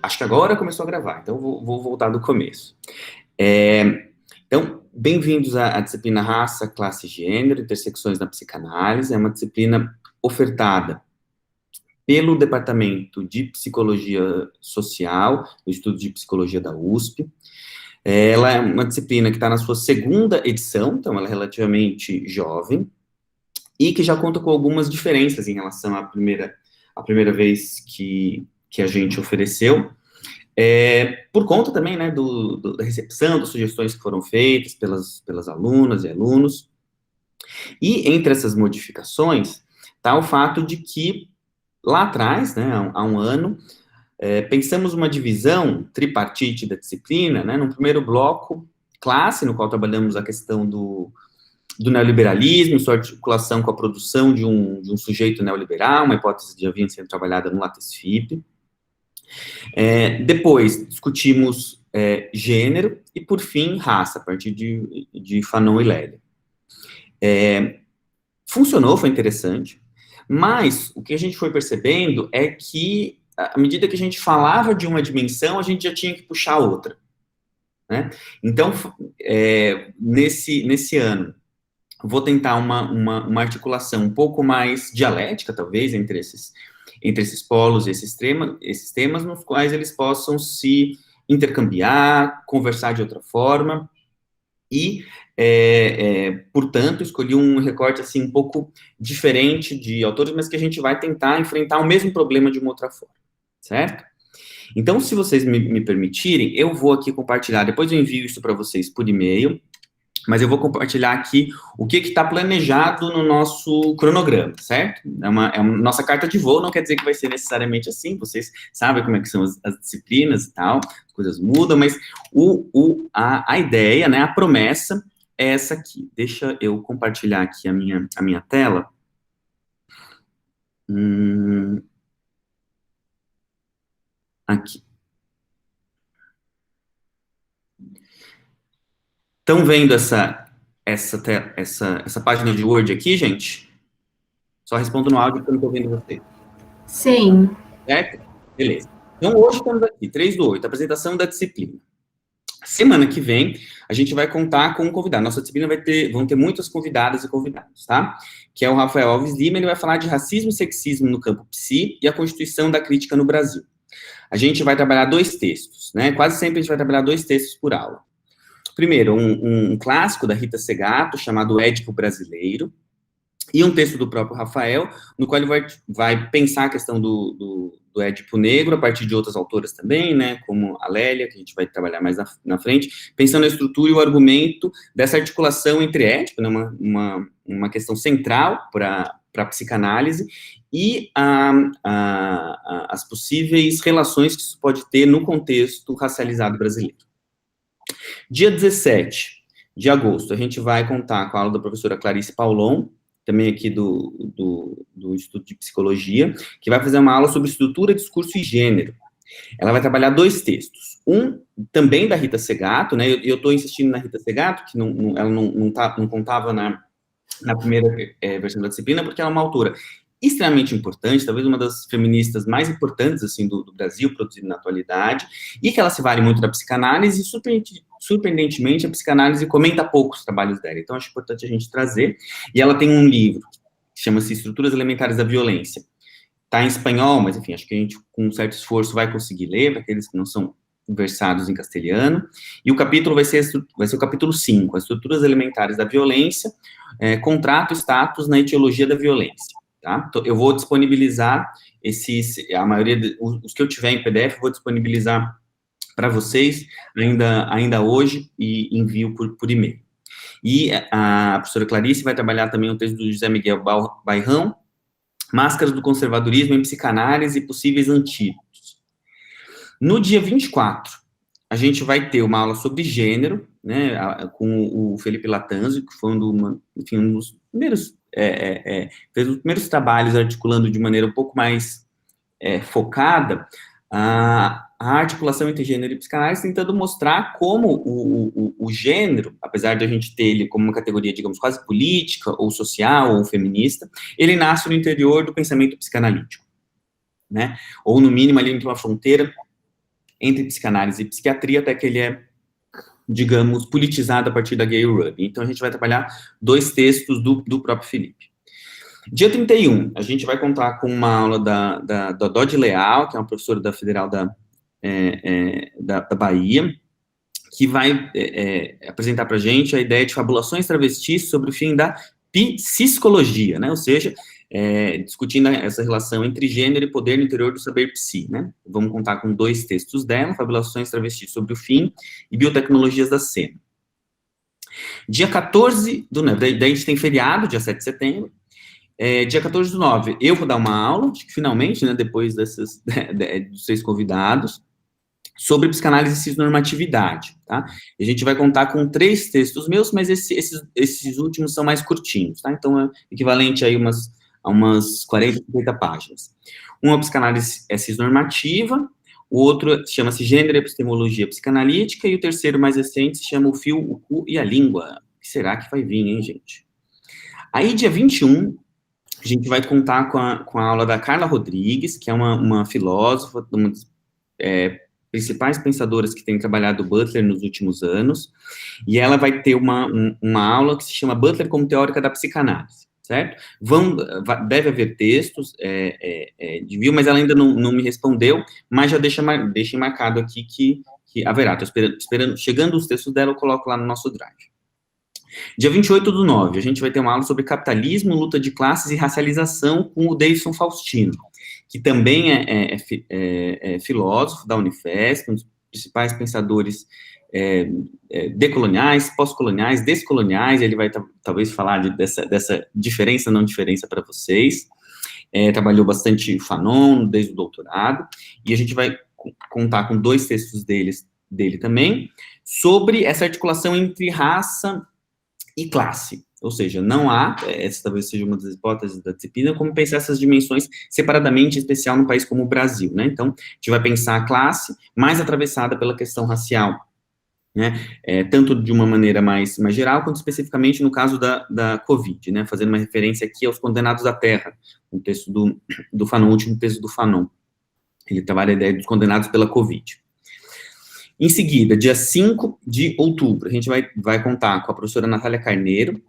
Acho que agora começou a gravar, então vou voltar do começo. Então, bem-vindos à disciplina Raça, Classe e Gênero, Intersecções na Psicanálise. É uma disciplina ofertada pelo Departamento de Psicologia Social, do Instituto de Psicologia da USP. Ela é uma disciplina que está na sua segunda edição, então ela é relativamente jovem, e que já conta com algumas diferenças em relação à primeira vez que a gente ofereceu, por conta também, né, da recepção, das sugestões que foram feitas pelas alunas e alunos. E entre essas modificações, está o fato de que, lá atrás, né, há um ano, pensamos uma divisão tripartite da disciplina, né, no primeiro bloco, classe, no qual trabalhamos a questão do neoliberalismo, sua articulação com a produção de um sujeito neoliberal, uma hipótese que já vinha sendo trabalhada no Lattes FIP. Depois, discutimos gênero e, por fim, raça, a partir de Fanon e Lélia. Funcionou, foi interessante, mas o que a gente foi percebendo é que, à medida que a gente falava de uma dimensão, a gente já tinha que puxar outra, né? Então, nesse ano, vou tentar uma articulação um pouco mais dialética, talvez, entre esses polos e esses temas, nos quais eles possam se intercambiar, conversar de outra forma, e, portanto, escolhi um recorte, assim, um pouco diferente de autores, mas que a gente vai tentar enfrentar o mesmo problema de uma outra forma, certo? Então, se vocês me permitirem, eu vou aqui compartilhar, depois eu envio isso para vocês por e-mail, mas eu vou compartilhar aqui o que está planejado no nosso cronograma, certo? É uma nossa carta de voo, não quer dizer que vai ser necessariamente assim, vocês sabem como é que são as disciplinas e tal, as coisas mudam, mas a ideia, né, a promessa é essa aqui. Deixa eu compartilhar aqui a minha tela. Aqui. Estão vendo essa página de Word aqui, gente? Só respondo no áudio porque eu não estou vendo vocês. Sim. Certo? Beleza. Então, hoje estamos aqui, 3/8, apresentação da disciplina. Semana que vem, a gente vai contar com um convidado. Nossa disciplina vão ter muitas convidadas e convidados, tá? Que é o Rafael Alves Lima, ele vai falar de racismo e sexismo no campo psi e a constituição da crítica no Brasil. A gente vai trabalhar 2 textos, né? Quase sempre a gente vai trabalhar 2 textos por aula. Primeiro, um clássico da Rita Segato, chamado Édipo Brasileiro, e um texto do próprio Rafael, no qual ele vai pensar a questão do Édipo Negro, a partir de outras autoras também, né, como a Lélia, que a gente vai trabalhar mais na frente, pensando na estrutura e o argumento dessa articulação entre Édipo, né, uma questão central para a psicanálise, e as possíveis relações que isso pode ter no contexto racializado brasileiro. Dia 17 de agosto, a gente vai contar com a aula da professora Clarice Paulon, também aqui do Instituto de Psicologia, que vai fazer uma aula sobre estrutura, discurso e gênero. Ela vai trabalhar 2 textos. Um, também da Rita Segato, né? Eu estou insistindo na Rita Segato, que ela não contava na primeira versão da disciplina, porque ela é uma autora extremamente importante, talvez uma das feministas mais importantes, assim, do Brasil, produzido na atualidade, e que ela se vale muito da psicanálise, e surpreendentemente, a psicanálise comenta pouco os trabalhos dela, então acho importante a gente trazer, e ela tem um livro, que chama-se Estruturas Elementares da Violência, está em espanhol, mas, enfim, acho que a gente, com um certo esforço, vai conseguir ler, para aqueles que não são versados em castelhano, e o capítulo vai ser o capítulo 5, as Estruturas Elementares da Violência, contrato, status na etiologia da violência. Tá? Então, eu vou disponibilizar a maioria, os que eu tiver em PDF, vou disponibilizar para vocês ainda hoje e envio por e-mail. E a professora Clarice vai trabalhar também o texto do José Miguel Bairrão, Máscaras do Conservadorismo em Psicanálise e Possíveis Antídotos. No dia 24, a gente vai ter uma aula sobre gênero, né, com o Felipe Latanzio, que foi um dos primeiros fez os primeiros trabalhos articulando de maneira um pouco mais focada a articulação entre gênero e psicanálise, tentando mostrar como o gênero, apesar de a gente ter ele como uma categoria, digamos, quase política, ou social, ou feminista, ele nasce no interior do pensamento psicanalítico. né? Ou, no mínimo, ali entre uma fronteira entre psicanálise e psiquiatria, até que ele é, digamos, politizado a partir da Gayle Rubin. Então, a gente vai trabalhar 2 textos do próprio Felipe. Dia 31, a gente vai contar com uma aula da Dodge Leal, que é uma professora da Federal da Bahia, que vai apresentar para a gente a ideia de fabulações travestis sobre o fim da psicologia, né? Ou seja, discutindo essa relação entre gênero e poder no interior do saber psi, né? Vamos contar com 2 textos dela, Fabulações travestis sobre o fim e Biotecnologias da cena. Dia 14 do 9, daí a gente tem feriado, dia 7 de setembro. Dia 14 do 9, eu vou dar uma aula, acho que finalmente, né, depois dos 6 convidados, sobre psicanálise e cisnormatividade, tá? E a gente vai contar com 3 textos meus, mas esses últimos são mais curtinhos, tá? Então, é equivalente aí a umas 40, 50 páginas. Uma psicanálise cisnormativa, o outro chama-se Gênero e Epistemologia Psicanalítica, e o terceiro, mais recente, se chama O Fio, o Cu e a Língua. O que será que vai vir, hein, gente? Aí, dia 21, a gente vai contar com a aula da Carla Rodrigues, que é uma filósofa, uma das principais pensadoras que tem trabalhado Butler nos últimos anos, e ela vai ter uma aula que se chama Butler como Teórica da Psicanálise, certo? Deve haver textos, mas ela ainda não me respondeu, mas já deixa marcado aqui que haverá. Estou esperando, chegando os textos dela, eu coloco lá no nosso drive. Dia 28 do 9, a gente vai ter uma aula sobre capitalismo, luta de classes e racialização com o Davidson Faustino, que também é filósofo da Unifesp, um dos principais pensadores decoloniais, pós-coloniais, descoloniais. Ele vai talvez falar dessa diferença, não diferença para vocês. Trabalhou bastante Fanon desde o doutorado, e a gente vai contar com 2 textos dele também, sobre essa articulação entre raça e classe, ou seja, não há, essa talvez seja uma das hipóteses da disciplina, como pensar essas dimensões separadamente, em especial num país como o Brasil, né? Então, a gente vai pensar a classe mais atravessada pela questão racial, né? Tanto de uma maneira mais geral, quanto especificamente no caso da Covid, né? Fazendo uma referência aqui aos Condenados da Terra, um texto do Fanon, o último texto do Fanon. Ele trabalha a ideia dos condenados pela Covid. Em seguida, dia 5 de outubro, a gente vai contar com a professora Natália Carneiro,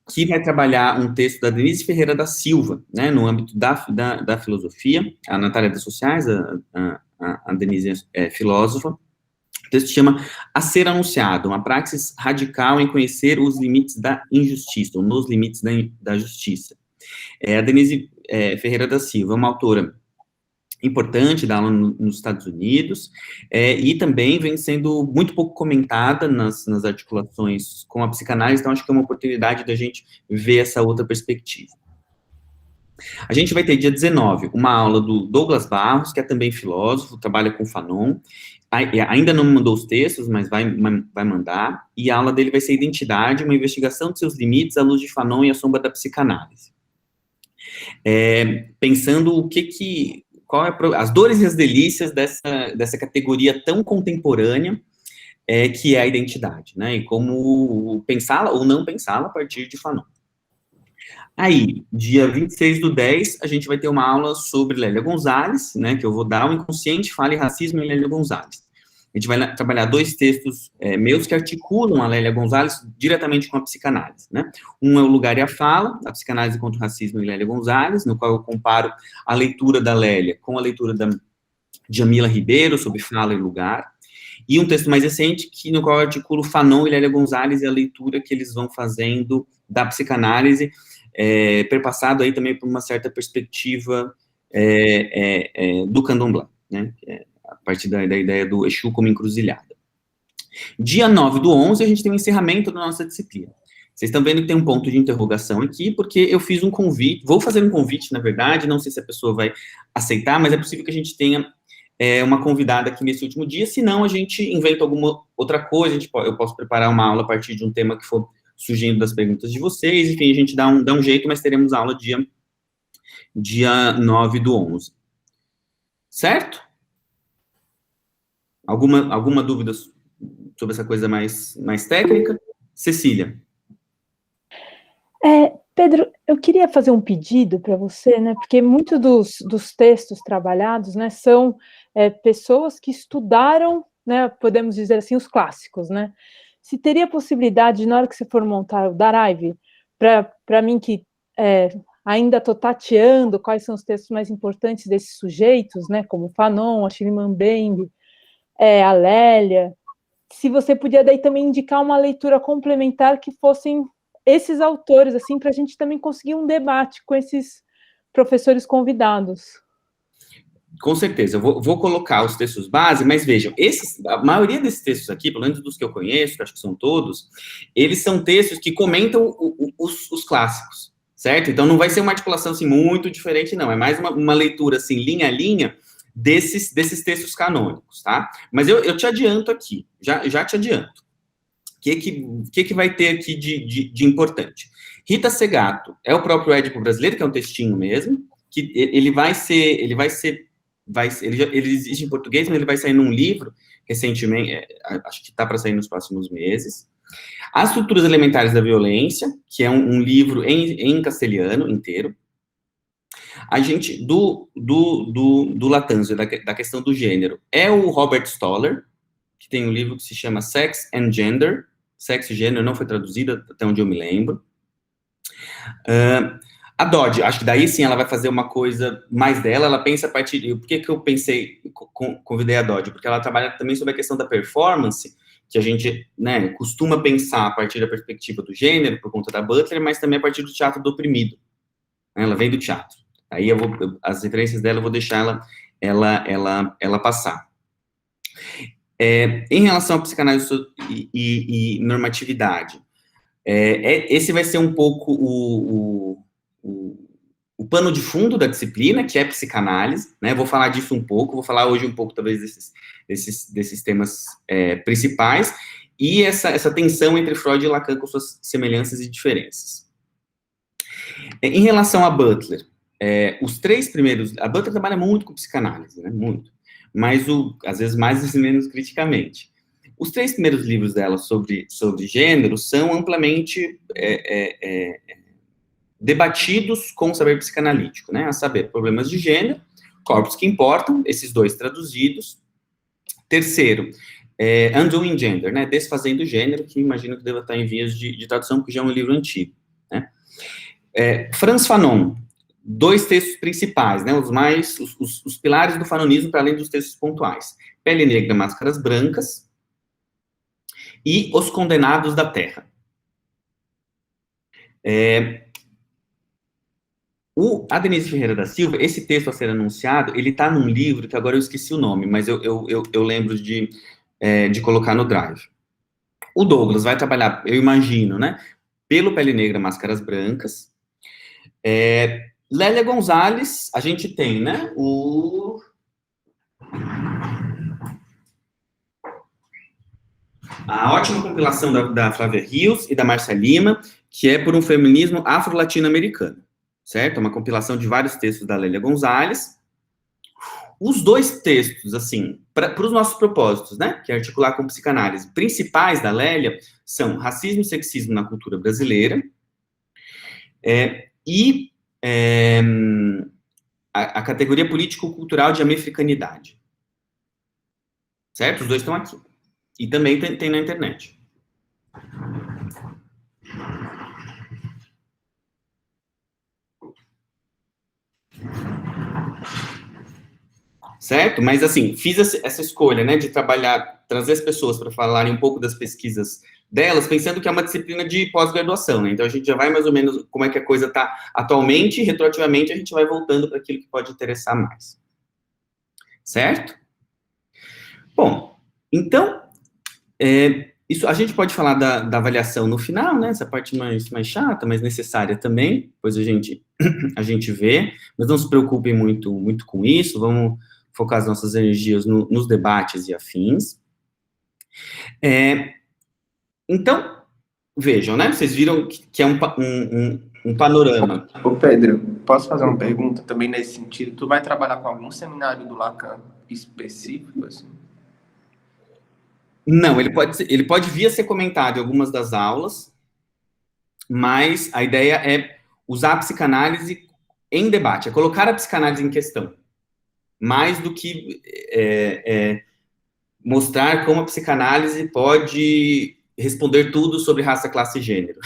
que vai trabalhar um texto da Denise Ferreira da Silva, né, no âmbito da filosofia. A Natália é das sociais, a Denise é filósofa. O texto se chama A Ser Anunciado, uma praxis radical em conhecer os limites da injustiça, ou nos limites da justiça. A Denise Ferreira da Silva é uma autora importante, dá aula nos Estados Unidos, e também vem sendo muito pouco comentada nas articulações com a psicanálise, então acho que é uma oportunidade da gente ver essa outra perspectiva. A gente vai ter dia 19, uma aula do Douglas Barros, que é também filósofo, trabalha com Fanon, ainda não mandou os textos, mas vai mandar, e a aula dele vai ser Identidade, uma investigação de seus limites à luz de Fanon e à sombra da psicanálise. Pensando as dores e as delícias dessa categoria tão contemporânea que é a identidade, né, e como pensá-la ou não pensá-la a partir de Fanon. Aí, dia 26 do 10, a gente vai ter uma aula sobre Lélia Gonzalez, né, que eu vou dar, o Inconsciente, Fala e Racismo em Lélia Gonzalez. A gente vai trabalhar 2 textos meus que articulam a Lélia Gonzalez diretamente com a psicanálise, né? Um é O Lugar e a Fala, a psicanálise contra o racismo em Lélia Gonzalez, no qual eu comparo a leitura da Lélia com a leitura da Djamila Ribeiro, sobre fala e lugar. E um texto mais recente, no qual eu articulo Fanon e Lélia Gonzalez e a leitura que eles vão fazendo da psicanálise, perpassado aí também por uma certa perspectiva do candomblé, né? A partir da ideia do Exu como encruzilhada. Dia 9 do 11, a gente tem o encerramento da nossa disciplina. Vocês estão vendo que tem um ponto de interrogação aqui, porque eu fiz um convite, vou fazer um convite, na verdade, não sei se a pessoa vai aceitar, mas é possível que a gente tenha uma convidada aqui nesse último dia, senão a gente inventa alguma outra coisa, eu posso preparar uma aula a partir de um tema que for surgindo das perguntas de vocês, enfim, a gente dá um jeito, mas teremos aula dia 9 do 11. Certo? Alguma dúvida sobre essa coisa mais técnica? Cecília. Pedro, eu queria fazer um pedido para você, né? Porque muitos dos textos trabalhados, né, são pessoas que estudaram, né? Podemos dizer assim, os clássicos, né? Se teria possibilidade, na hora que você for montar o Drive, para mim que ainda estou tateando quais são os textos mais importantes desses sujeitos, né? Como Fanon, Achille Mbembe, a Lélia, se você podia daí também indicar uma leitura complementar que fossem esses autores, assim, para a gente também conseguir um debate com esses professores convidados. Com certeza, eu vou colocar os textos base, mas vejam, a maioria desses textos aqui, pelo menos dos que eu conheço, que acho que são todos, eles são textos que comentam os clássicos, certo? Então não vai ser uma articulação assim, muito diferente, não. É mais uma leitura assim, linha a linha, desses textos canônicos, tá? Mas eu te adianto aqui, já te adianto. O que vai ter aqui de importante? Rita Segato é o próprio Édipo brasileiro, que é um textinho mesmo, que ele existe em português, mas ele vai sair num livro recentemente, acho que está para sair nos próximos meses. As Estruturas Elementares da Violência, que é um livro em castelhano inteiro. A gente, do Latanzio, da questão do gênero, é o Robert Stoller, que tem um livro que se chama Sex and Gender. Sexo e Gênero não foi traduzido, até onde eu me lembro. A Dodge, acho que daí sim ela vai fazer uma coisa mais dela, ela pensa a partir de... Por que eu pensei, convidei a Dodge? Porque ela trabalha também sobre a questão da performance, que a gente, né, costuma pensar a partir da perspectiva do gênero, por conta da Butler, mas também a partir do teatro do oprimido. Ela vem do teatro. Aí as referências dela eu vou deixar ela passar. Em relação à psicanálise e normatividade, esse vai ser um pouco o pano de fundo da disciplina, que é psicanálise, né? Vou falar disso um pouco, vou falar hoje um pouco, talvez, desses temas principais, e essa tensão entre Freud e Lacan com suas semelhanças e diferenças. Em relação a Butler, os três primeiros... A Butler trabalha muito com psicanálise, né? Muito. Mas, às vezes, mais ou menos criticamente. Os três primeiros livros dela sobre gênero são amplamente debatidos com o saber psicanalítico, né? A saber, problemas de gênero, corpos que importam, esses dois traduzidos. Terceiro, Undoing Gender, né? Desfazendo Gênero, que imagino que deva estar em vias de tradução, porque já é um livro antigo, né? Frantz Fanon, dois textos principais, né? Os pilares do fanonismo, para além dos textos pontuais. Pele Negra, Máscaras Brancas, e Os Condenados da Terra. A Denise Ferreira da Silva, esse texto a ser anunciado, ele está num livro que agora eu esqueci o nome, mas eu lembro de colocar no Drive. O Douglas vai trabalhar, eu imagino, né? Pelo Pele Negra, Máscaras Brancas. Lélia Gonzalez, a gente tem, né? A ótima compilação da Flávia Rios e da Márcia Lima, que é por um feminismo afro-latino-americano, certo? Uma compilação de vários textos da Lélia Gonzalez. Os dois textos, assim, para os nossos propósitos, né, que é articular com psicanálise, principais da Lélia, são Racismo e Sexismo na Cultura Brasileira, e a categoria político-cultural de americanidade. Certo? Os dois estão aqui. E também tem na internet. Certo? Mas, assim, fiz essa escolha, né, de trazer as pessoas para falarem um pouco das pesquisas delas, pensando que é uma disciplina de pós-graduação, né? Então, a gente já vai mais ou menos como é que a coisa está atualmente, e retroativamente a gente vai voltando para aquilo que pode interessar mais. Certo? Bom, então, isso, a gente pode falar da avaliação no final, né? Essa parte mais chata, mas necessária também, depois a gente vê, mas não se preocupem muito com isso, vamos focar as nossas energias nos debates e afins. Então, vejam, né? Vocês viram que é um panorama. Ô Pedro, posso fazer uma pergunta também nesse sentido? Tu vai trabalhar com algum seminário do Lacan específico, assim? Não, ele pode vir a ser comentado em algumas das aulas, mas a ideia é usar a psicanálise em debate, é colocar a psicanálise em questão, mais do que mostrar como a psicanálise pode responder tudo sobre raça, classe e gênero.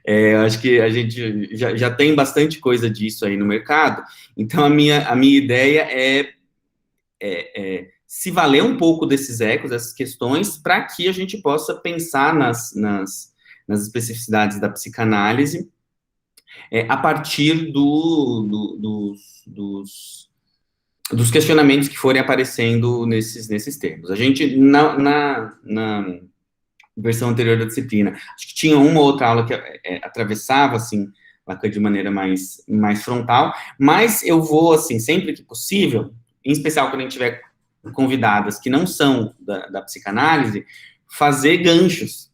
Eu acho que a gente já tem bastante coisa disso aí no mercado, então a minha ideia é se valer um pouco desses ecos, dessas questões, para que a gente possa pensar nas especificidades da psicanálise a partir dos questionamentos que forem aparecendo nesses termos. A gente, na versão anterior da disciplina, acho que tinha uma ou outra aula que atravessava, assim, Lacan de maneira mais frontal, mas eu vou, assim, sempre que possível, em especial quando a gente tiver convidadas que não são da psicanálise, fazer ganchos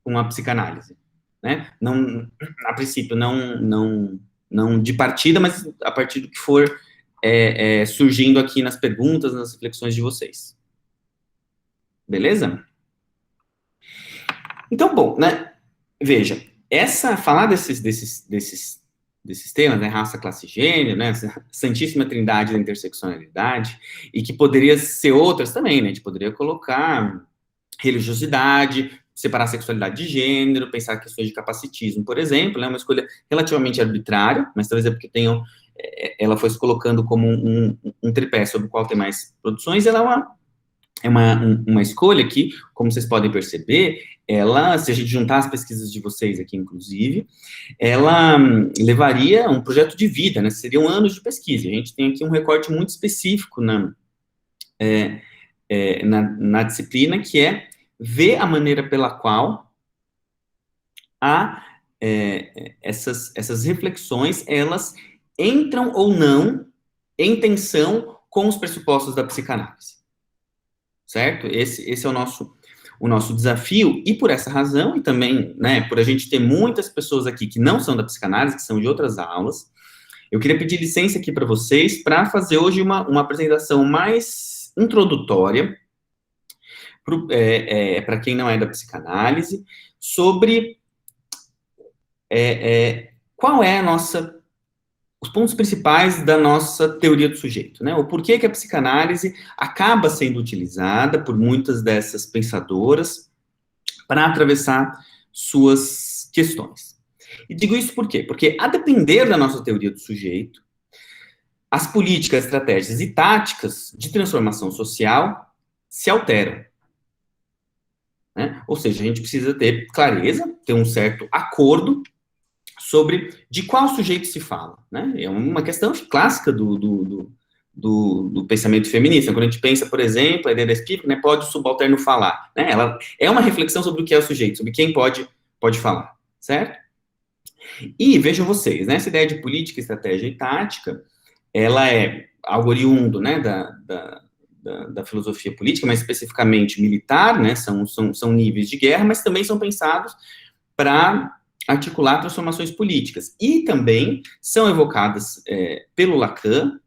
com a psicanálise, né? Não, a princípio, não de partida, mas a partir do que for surgindo aqui nas perguntas, nas reflexões de vocês. Beleza? Então, bom, né? Veja, falar desses temas, né, raça, classe e gênero, né, santíssima trindade da interseccionalidade, e que poderia ser outras também, né, a gente poderia colocar religiosidade, separar a sexualidade de gênero, pensar questões de capacitismo, por exemplo, né, uma escolha relativamente arbitrária, mas talvez é porque ela foi se colocando como um tripé sobre o qual tem mais produções, ela é uma escolha que, como vocês podem perceber, ela, se a gente juntar as pesquisas de vocês aqui, inclusive, ela levaria um projeto de vida, né? Seriam anos de pesquisa. A gente tem aqui um recorte muito específico na disciplina, que é ver a maneira pela qual essas reflexões, elas entram ou não em tensão com os pressupostos da psicanálise. Certo? Esse é o nosso desafio, e por essa razão, e também, né, por a gente ter muitas pessoas aqui que não são da psicanálise, que são de outras aulas, eu queria pedir licença aqui para vocês para fazer hoje uma apresentação mais introdutória, para quem não é da psicanálise, sobre qual é os pontos principais da nossa teoria do sujeito, né? O porquê que a psicanálise acaba sendo utilizada por muitas dessas pensadoras para atravessar suas questões. E digo isso por quê? Porque, a depender da nossa teoria do sujeito, as políticas, estratégias e táticas de transformação social se alteram. Né? Ou seja, a gente precisa ter clareza, ter um certo acordo sobre de qual sujeito se fala, né? É uma questão clássica do pensamento feminista. Quando a gente pensa, por exemplo, a ideia da Spivak, né, pode o subalterno falar, né? Ela é uma reflexão sobre o que é o sujeito, sobre quem pode falar, certo? E vejam vocês, né, essa ideia de política, estratégia e tática, ela é algo oriundo, né, da filosofia política, mais especificamente militar, né? São níveis de guerra, mas também são pensados para articular transformações políticas. E também são evocadas pelo Lacan,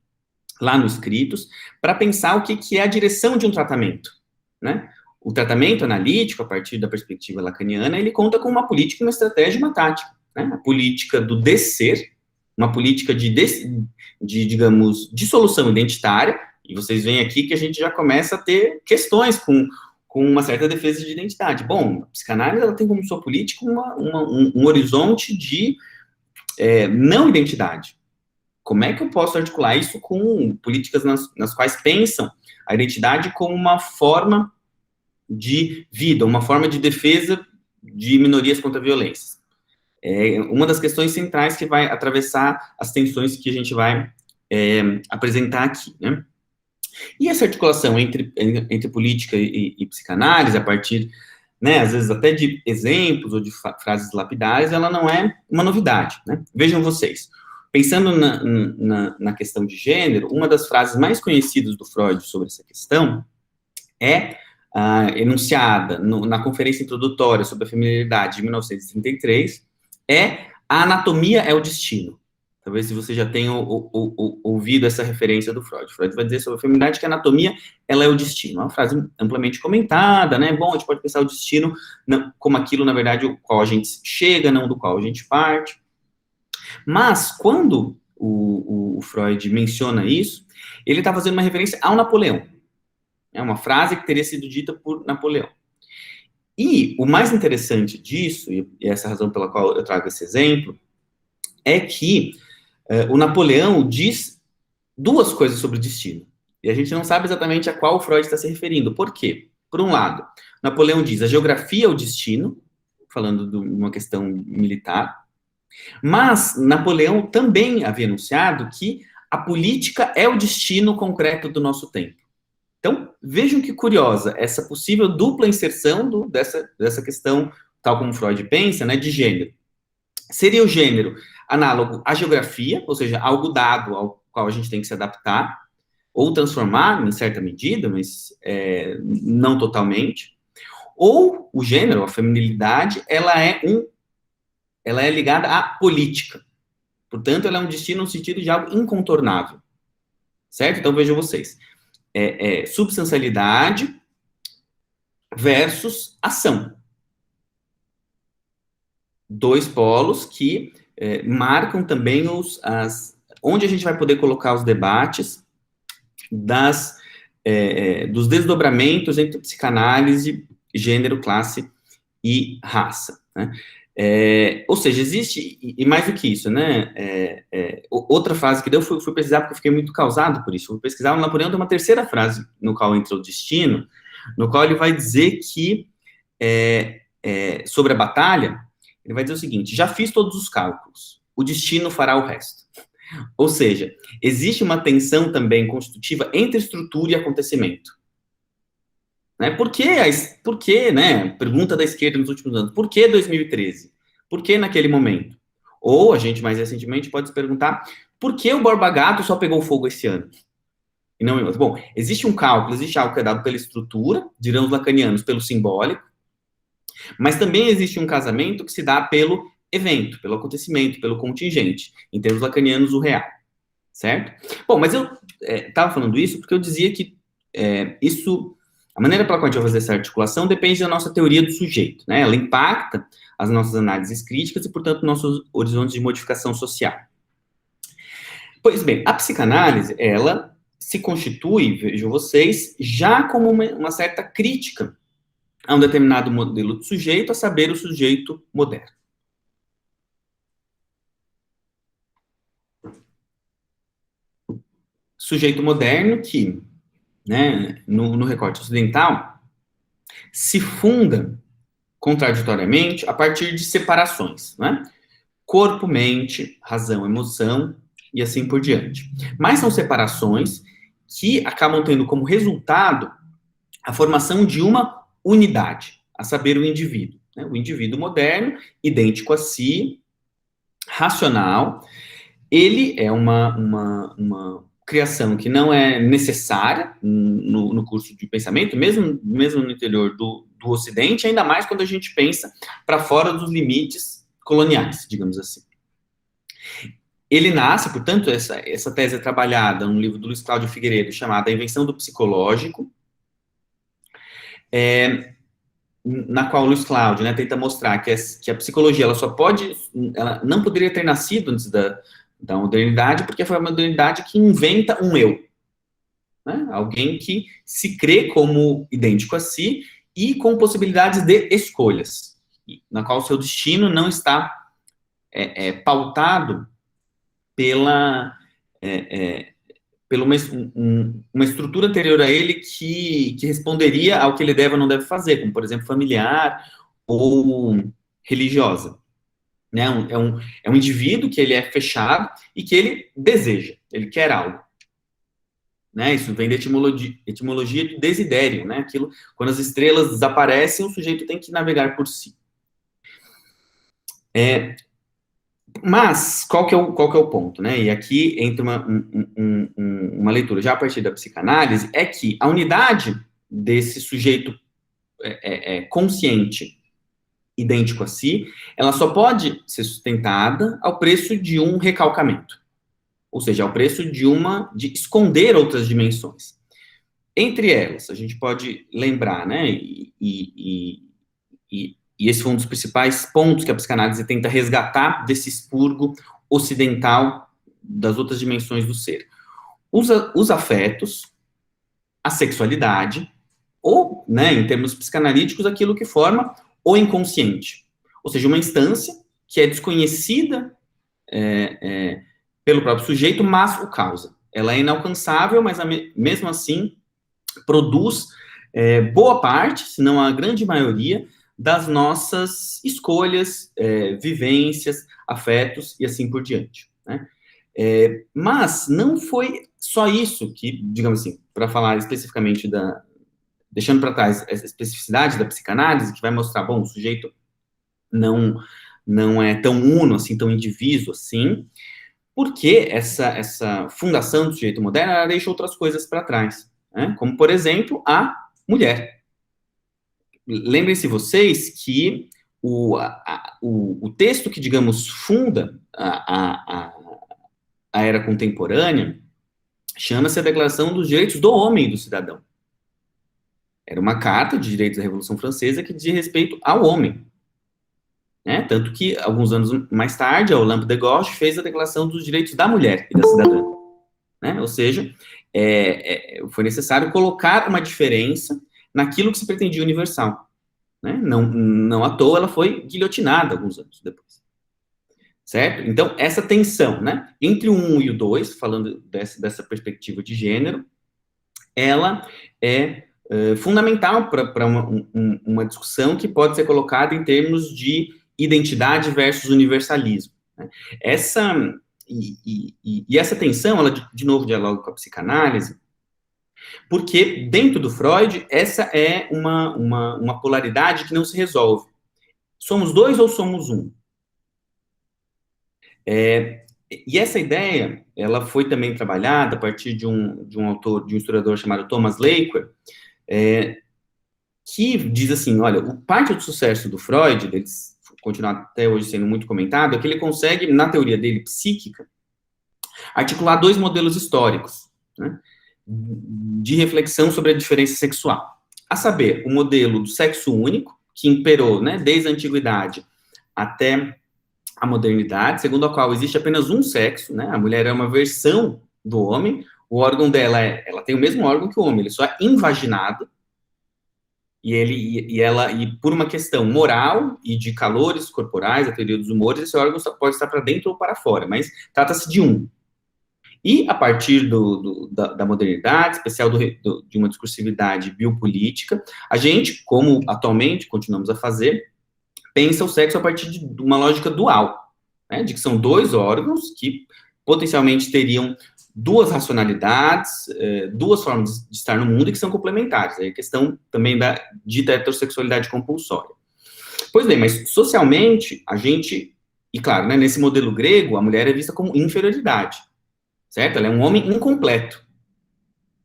lá nos escritos, para pensar o que é a direção de um tratamento, né? O tratamento analítico, a partir da perspectiva lacaniana, ele conta com uma política, uma estratégia e uma tática, né? A política do descer, uma política de digamos, dissolução identitária, e vocês veem aqui que a gente já começa a ter questões com uma certa defesa de identidade. Bom, a psicanálise, ela tem como sua política um horizonte de não identidade. Como é que eu posso articular isso com políticas nas quais pensam a identidade como uma forma de vida, uma forma de defesa de minorias contra a violência? É uma das questões centrais que vai atravessar as tensões que a gente vai apresentar aqui, né? E essa articulação entre política e psicanálise, a partir, né, às vezes até de exemplos ou de frases lapidares, ela não é uma novidade, né? Vejam vocês, pensando na questão de gênero, uma das frases mais conhecidas do Freud sobre essa questão é enunciada na conferência introdutória sobre a feminilidade de 1933, a anatomia é o destino. Talvez se você já tenha ouvido essa referência do Freud. Freud vai dizer sobre a feminilidade que a anatomia, ela é o destino. É uma frase amplamente comentada, né? Bom, a gente pode pensar o destino como aquilo, na verdade, o qual a gente chega, não do qual a gente parte. Mas, quando o Freud menciona isso, ele está fazendo uma referência ao Napoleão. É uma frase que teria sido dita por Napoleão. E o mais interessante disso, e essa é a razão pela qual eu trago esse exemplo, é que o Napoleão diz duas coisas sobre o destino. E a gente não sabe exatamente a qual o Freud está se referindo. Por quê? Por um lado, Napoleão diz a geografia é o destino, falando de uma questão militar, mas Napoleão também havia anunciado que a política é o destino concreto do nosso tempo. Então, vejam que curiosa essa possível dupla inserção dessa questão, tal como Freud pensa, né, de gênero. Seria o gênero análogo à geografia, ou seja, algo dado ao qual a gente tem que se adaptar, ou transformar em certa medida, mas não totalmente. Ou o gênero, a feminilidade, ela é ligada à política. Portanto, ela é um destino no sentido de algo incontornável. Certo? Então, vejam vocês. Substancialidade versus ação. Dois polos que marcam também onde a gente vai poder colocar os debates dos desdobramentos entre psicanálise, gênero, classe e raça. Né? Ou seja, existe, e mais do que isso, né? Outra frase que deu, fui pesquisar porque eu fiquei muito causado por isso. Fui pesquisar, o Napoleão tem uma terceira frase no qual entra o destino, no qual ele vai dizer que, sobre a batalha, ele vai dizer o seguinte: já fiz todos os cálculos, o destino fará o resto. Ou seja, existe uma tensão também constitutiva entre estrutura e acontecimento. Né? Por que, né? Pergunta da esquerda nos últimos anos. Por que 2013? Por que naquele momento? Ou, a gente mais recentemente pode se perguntar, por que o Borba Gato só pegou fogo esse ano? E não em outro. Bom, existe um cálculo, existe algo que é dado pela estrutura, dirão os lacanianos, pelo simbólico, mas também existe um casamento que se dá pelo evento, pelo acontecimento, pelo contingente, em termos lacanianos, o real, certo? Bom, mas eu estava falando isso porque eu dizia que a maneira pela qual a gente vai fazer essa articulação depende da nossa teoria do sujeito, né? Ela impacta as nossas análises críticas e, portanto, nossos horizontes de modificação social. Pois bem, a psicanálise, ela se constitui, vejam vocês, já como uma certa crítica a um determinado modelo de sujeito, a saber, o sujeito moderno. Sujeito moderno que, né, no recorte ocidental, se funda contraditoriamente a partir de separações, né? Corpo, mente, razão, emoção e assim por diante. Mas são separações que acabam tendo como resultado a formação de uma unidade, a saber, o indivíduo. Né? O indivíduo moderno, idêntico a si, racional, ele é uma criação que não é necessária no curso de pensamento, mesmo no interior do Ocidente, ainda mais quando a gente pensa para fora dos limites coloniais, digamos assim. Ele nasce, portanto, essa tese é trabalhada no livro do Luiz Cláudio Figueiredo, chamado A Invenção do Psicológico, na qual o Luiz Cláudio, né, tenta mostrar que a psicologia ela não poderia ter nascido antes da modernidade, porque foi a modernidade que inventa um eu. Né? Alguém que se crê como idêntico a si e com possibilidades de escolhas, na qual o seu destino não está pautado pela uma estrutura anterior a ele que responderia ao que ele deve ou não deve fazer, como, por exemplo, familiar ou religiosa. Né? É um indivíduo que ele é fechado e que ele deseja, ele quer algo. Né? Isso vem da etimologia do desidério, né? Aquilo, quando as estrelas desaparecem, o sujeito tem que navegar por si. Mas, qual que é o ponto, né? E aqui entra uma leitura já a partir da psicanálise, é que a unidade desse sujeito consciente, idêntico a si, ela só pode ser sustentada ao preço de um recalcamento. Ou seja, ao preço de esconder outras dimensões. Entre elas, a gente pode lembrar, né? E esse foi um dos principais pontos que a psicanálise tenta resgatar desse expurgo ocidental das outras dimensões do ser. Os afetos, a sexualidade, ou, né, em termos psicanalíticos, aquilo que forma o inconsciente. Ou seja, uma instância que é desconhecida pelo próprio sujeito, mas o causa. Ela é inalcançável, mas mesmo assim produz boa parte, se não a grande maioria, das nossas escolhas, vivências, afetos e assim por diante, né? Mas não foi só isso que, digamos assim, para falar especificamente deixando para trás essa especificidade da psicanálise, que vai mostrar, bom, o sujeito não é tão uno, assim, tão indivíduo assim, porque essa fundação do sujeito moderno, ela deixa outras coisas para trás, né? Como, por exemplo, a mulher. Lembrem-se vocês que o texto que, digamos, funda a era contemporânea chama-se a Declaração dos Direitos do Homem e do Cidadão. Era uma carta de direitos da Revolução Francesa que dizia respeito ao homem, né? Tanto que, alguns anos mais tarde, a Olympe de Gouges fez a Declaração dos Direitos da Mulher e da Cidadã, né? Ou seja, foi necessário colocar uma diferença naquilo que se pretendia universal, né? Não à toa ela foi guilhotinada alguns anos depois, certo? Então, essa tensão, né, entre o 1 e o 2, falando dessa perspectiva de gênero, ela é fundamental para uma discussão que pode ser colocada em termos de identidade versus universalismo, né? Essa tensão, ela, de novo, dialoga com a psicanálise, porque, dentro do Freud, essa é uma polaridade que não se resolve. Somos dois ou somos um? E essa ideia, ela foi também trabalhada a partir de um autor, de um historiador chamado Thomas Laqueur, que diz assim, olha, parte do sucesso do Freud, deles continuar até hoje sendo muito comentado, é que ele consegue, na teoria dele psíquica, articular dois modelos históricos, né, de reflexão sobre a diferença sexual. A saber, o modelo do sexo único, que imperou, né, desde a antiguidade até a modernidade, segundo a qual existe apenas um sexo, né, a mulher é uma versão do homem, o órgão dela ela tem o mesmo órgão que o homem, ele só é invaginado, e por uma questão moral e de calores corporais, a teoria dos humores, esse órgão pode estar para dentro ou para fora, mas trata-se de um. E, a partir da modernidade, especial de uma discursividade biopolítica, a gente, como atualmente continuamos a fazer, pensa o sexo a partir de uma lógica dual, né, de que são dois órgãos que potencialmente teriam duas racionalidades, duas formas de estar no mundo e que são complementares. É a questão também da dita heterossexualidade compulsória. Pois bem, mas socialmente, a gente, e claro, né, nesse modelo grego, a mulher é vista como inferioridade, certo? Ela é um homem incompleto.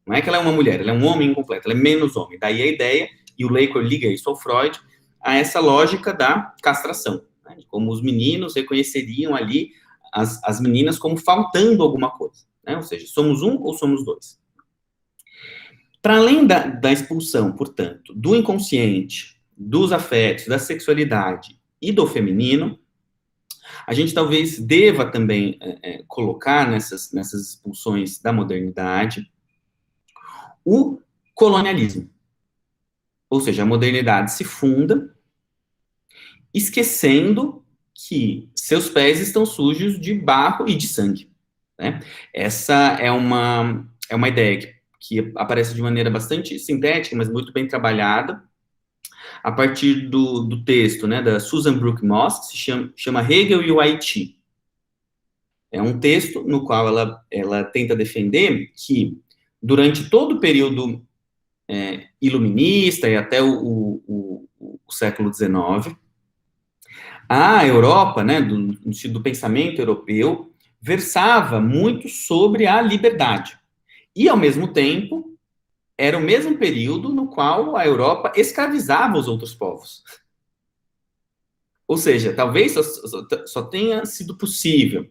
Não é que ela é uma mulher, ela é um homem incompleto, ela é menos homem. Daí a ideia, e o Lacan liga isso ao Freud, a essa lógica da castração, né, de como os meninos reconheceriam ali as meninas como faltando alguma coisa, né, ou seja, somos um ou somos dois. Para além da expulsão, portanto, do inconsciente, dos afetos, da sexualidade e do feminino, a gente talvez deva também colocar nessas expulsões da modernidade o colonialismo. Ou seja, a modernidade se funda esquecendo que seus pés estão sujos de barro e de sangue, né? Essa é uma ideia que aparece de maneira bastante sintética, mas muito bem trabalhada, a partir do texto, né, da Susan Brooke Moss, que se chama Hegel e o Haiti. É um texto no qual ela tenta defender que, durante todo o período iluminista e até o século XIX, a Europa, né, do pensamento europeu, versava muito sobre a liberdade. E, ao mesmo tempo, era o mesmo período no qual a Europa escravizava os outros povos. Ou seja, talvez só tenha sido possível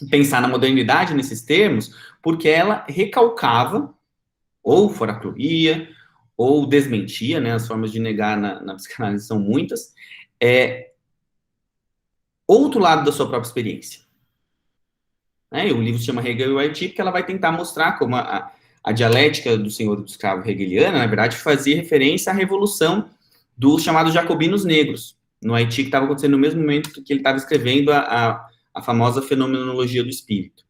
pensar na modernidade nesses termos porque ela recalcava, ou foracloria, ou desmentia, né, as formas de negar na psicanálise são muitas, outro lado da sua própria experiência. né? E o livro se chama Hegel e o Haiti, porque ela vai tentar mostrar como a dialética do senhor do escravo hegeliana, na verdade, fazia referência à revolução dos chamados jacobinos negros, no Haiti, que estava acontecendo no mesmo momento que ele estava escrevendo a famosa fenomenologia do espírito.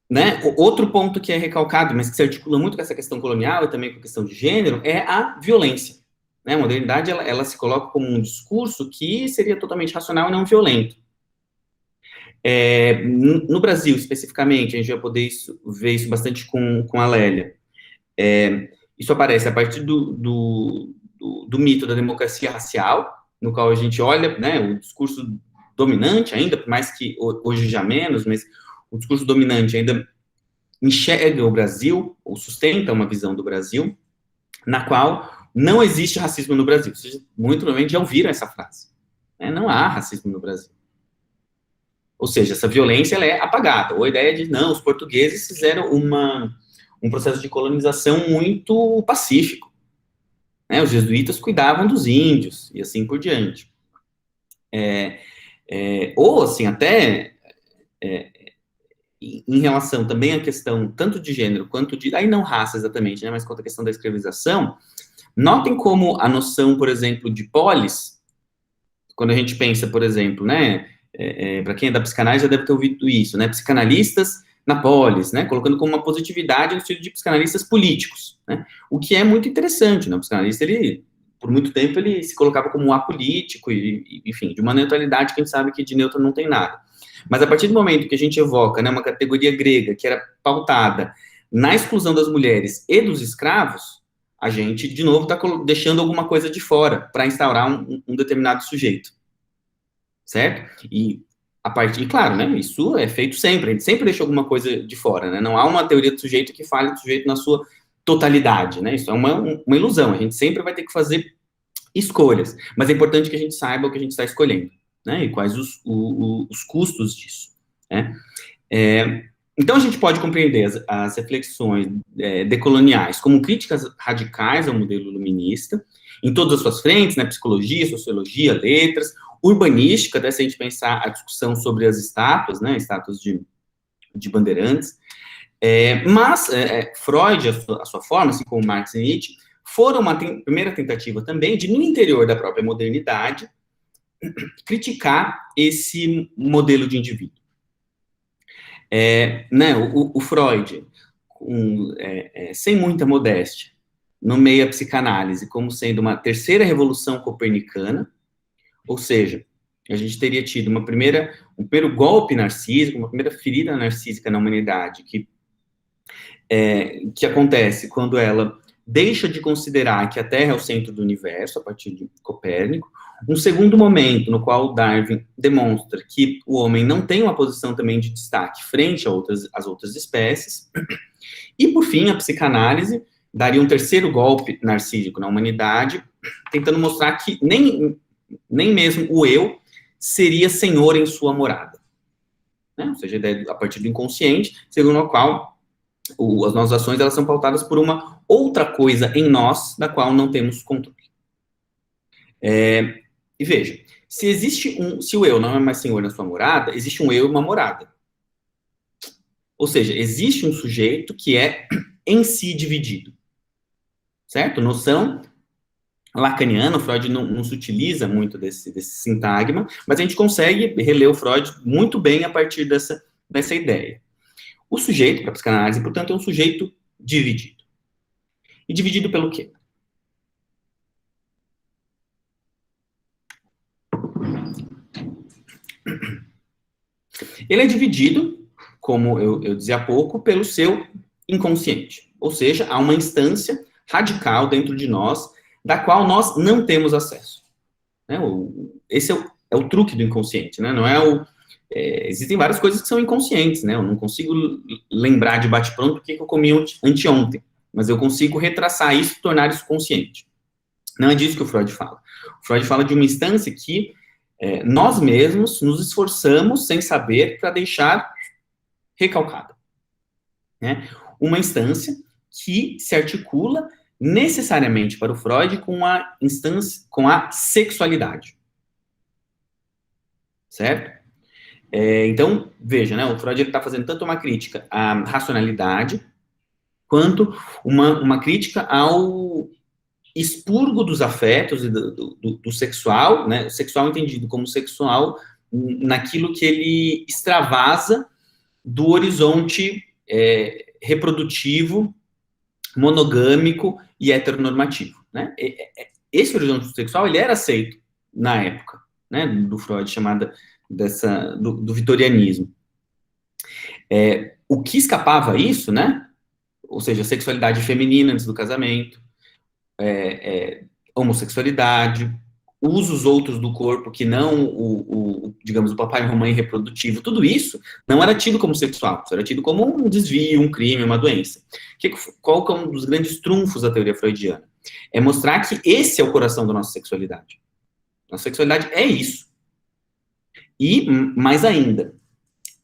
Né? Outro ponto que é recalcado, mas que se articula muito com essa questão colonial e também com a questão de gênero, é a violência. Né? A modernidade, ela se coloca como um discurso que seria totalmente racional e não violento. No Brasil, especificamente, a gente vai poder ver isso bastante com a Lélia. Isso aparece a partir do mito da democracia racial, no qual a gente olha, né, o discurso dominante ainda, por mais que hoje já menos, mas o discurso dominante ainda enxerga o Brasil, ou sustenta uma visão do Brasil, na qual não existe racismo no Brasil. Vocês muito provavelmente já ouviram essa frase. Né? Não há racismo no Brasil. Ou seja, essa violência ela é apagada. Ou a ideia de, não, os portugueses fizeram um processo de colonização muito pacífico. Né? Os jesuítas cuidavam dos índios, e assim por diante. Ou, assim, até em relação também à questão tanto de gênero quanto de... Aí não raça exatamente, né? Mas quanto à questão da escravização, notem como a noção, por exemplo, de polis, quando a gente pensa, por exemplo, né? Para quem é da psicanálise já deve ter ouvido isso, né? Psicanalistas na polis, né? Colocando como uma positividade no estilo de psicanalistas políticos, né? O que é muito interessante, né? O psicanalista, ele, por muito tempo, ele se colocava como um apolítico, e, enfim, de uma neutralidade que a gente sabe que de neutro não tem nada. Mas a partir do momento que a gente evoca, né, uma categoria grega que era pautada na exclusão das mulheres e dos escravos, a gente, de novo, está deixando alguma coisa de fora para instaurar um determinado sujeito. Certo? E claro, né, isso é feito sempre, a gente sempre deixa alguma coisa de fora, né, não há uma teoria do sujeito que fale do sujeito na sua totalidade, né, isso é uma ilusão, a gente sempre vai ter que fazer escolhas, mas é importante que a gente saiba o que a gente está escolhendo, né, e quais os custos disso, né. Então a gente pode compreender as reflexões decoloniais como críticas radicais ao modelo iluminista, em todas as suas frentes, né, psicologia, sociologia, letras, urbanística, até se a gente pensar a discussão sobre as estátuas, né, estátuas de bandeirantes, mas Freud, a sua forma, assim como Marx e Nietzsche, foram uma primeira tentativa também de, no interior da própria modernidade, criticar esse modelo de indivíduo. Né, o Freud, sem muita modéstia, nomeia a psicanálise como sendo uma terceira revolução copernicana, ou seja, a gente teria tido um primeiro golpe narcísico, uma primeira ferida narcísica na humanidade, que acontece quando ela deixa de considerar que a Terra é o centro do universo, a partir de Copérnico. Um segundo momento, no qual Darwin demonstra que o homem não tem uma posição também de destaque frente às outras espécies. E, por fim, a psicanálise daria um terceiro golpe narcísico na humanidade, tentando mostrar que nem mesmo o eu seria senhor em sua morada. Né? Ou seja, a ideia a partir do inconsciente, segundo a qual as nossas ações elas são pautadas por uma outra coisa em nós, da qual não temos controle. E veja, se o eu não é mais senhor na sua morada, existe um eu e uma morada. Ou seja, existe um sujeito que é em si dividido. Certo? Noção lacaniana, o Freud não se utiliza muito desse sintagma, mas a gente consegue reler o Freud muito bem a partir dessa ideia. O sujeito, para a psicanálise, portanto, é um sujeito dividido. E dividido pelo quê? Ele é dividido, como eu dizia há pouco, pelo seu inconsciente. Ou seja, há uma instância radical dentro de nós, da qual nós não temos acesso. Né? Esse é o truque do inconsciente, né? Não é existem várias coisas que são inconscientes, né? Eu não consigo lembrar de bate-pronto o que eu comi anteontem, mas eu consigo retraçar isso e tornar isso consciente. Não é disso que o Freud fala. O Freud fala de uma instância que nós mesmos nos esforçamos sem saber para deixar recalcada. Né? Uma instância que se articula necessariamente para o Freud com a sexualidade. Certo? Então, veja, né, o Freud está fazendo tanto uma crítica à racionalidade, quanto uma crítica ao expurgo dos afetos e do sexual, né, o sexual entendido como sexual naquilo que ele extravasa do horizonte reprodutivo, monogâmico e heteronormativo, né? Esse horizonte sexual, ele era aceito na época, né, do Freud, chamada do vitorianismo. O que escapava a isso, né, ou seja, sexualidade feminina antes do casamento, homossexualidade, usos outros do corpo que não digamos, o papai e mamãe reprodutivo, tudo isso não era tido como sexual, isso era tido como um desvio, um crime, uma doença. Qual que é um dos grandes trunfos da teoria freudiana? É mostrar que esse é o coração da nossa sexualidade. Nossa sexualidade é isso. E, mais ainda,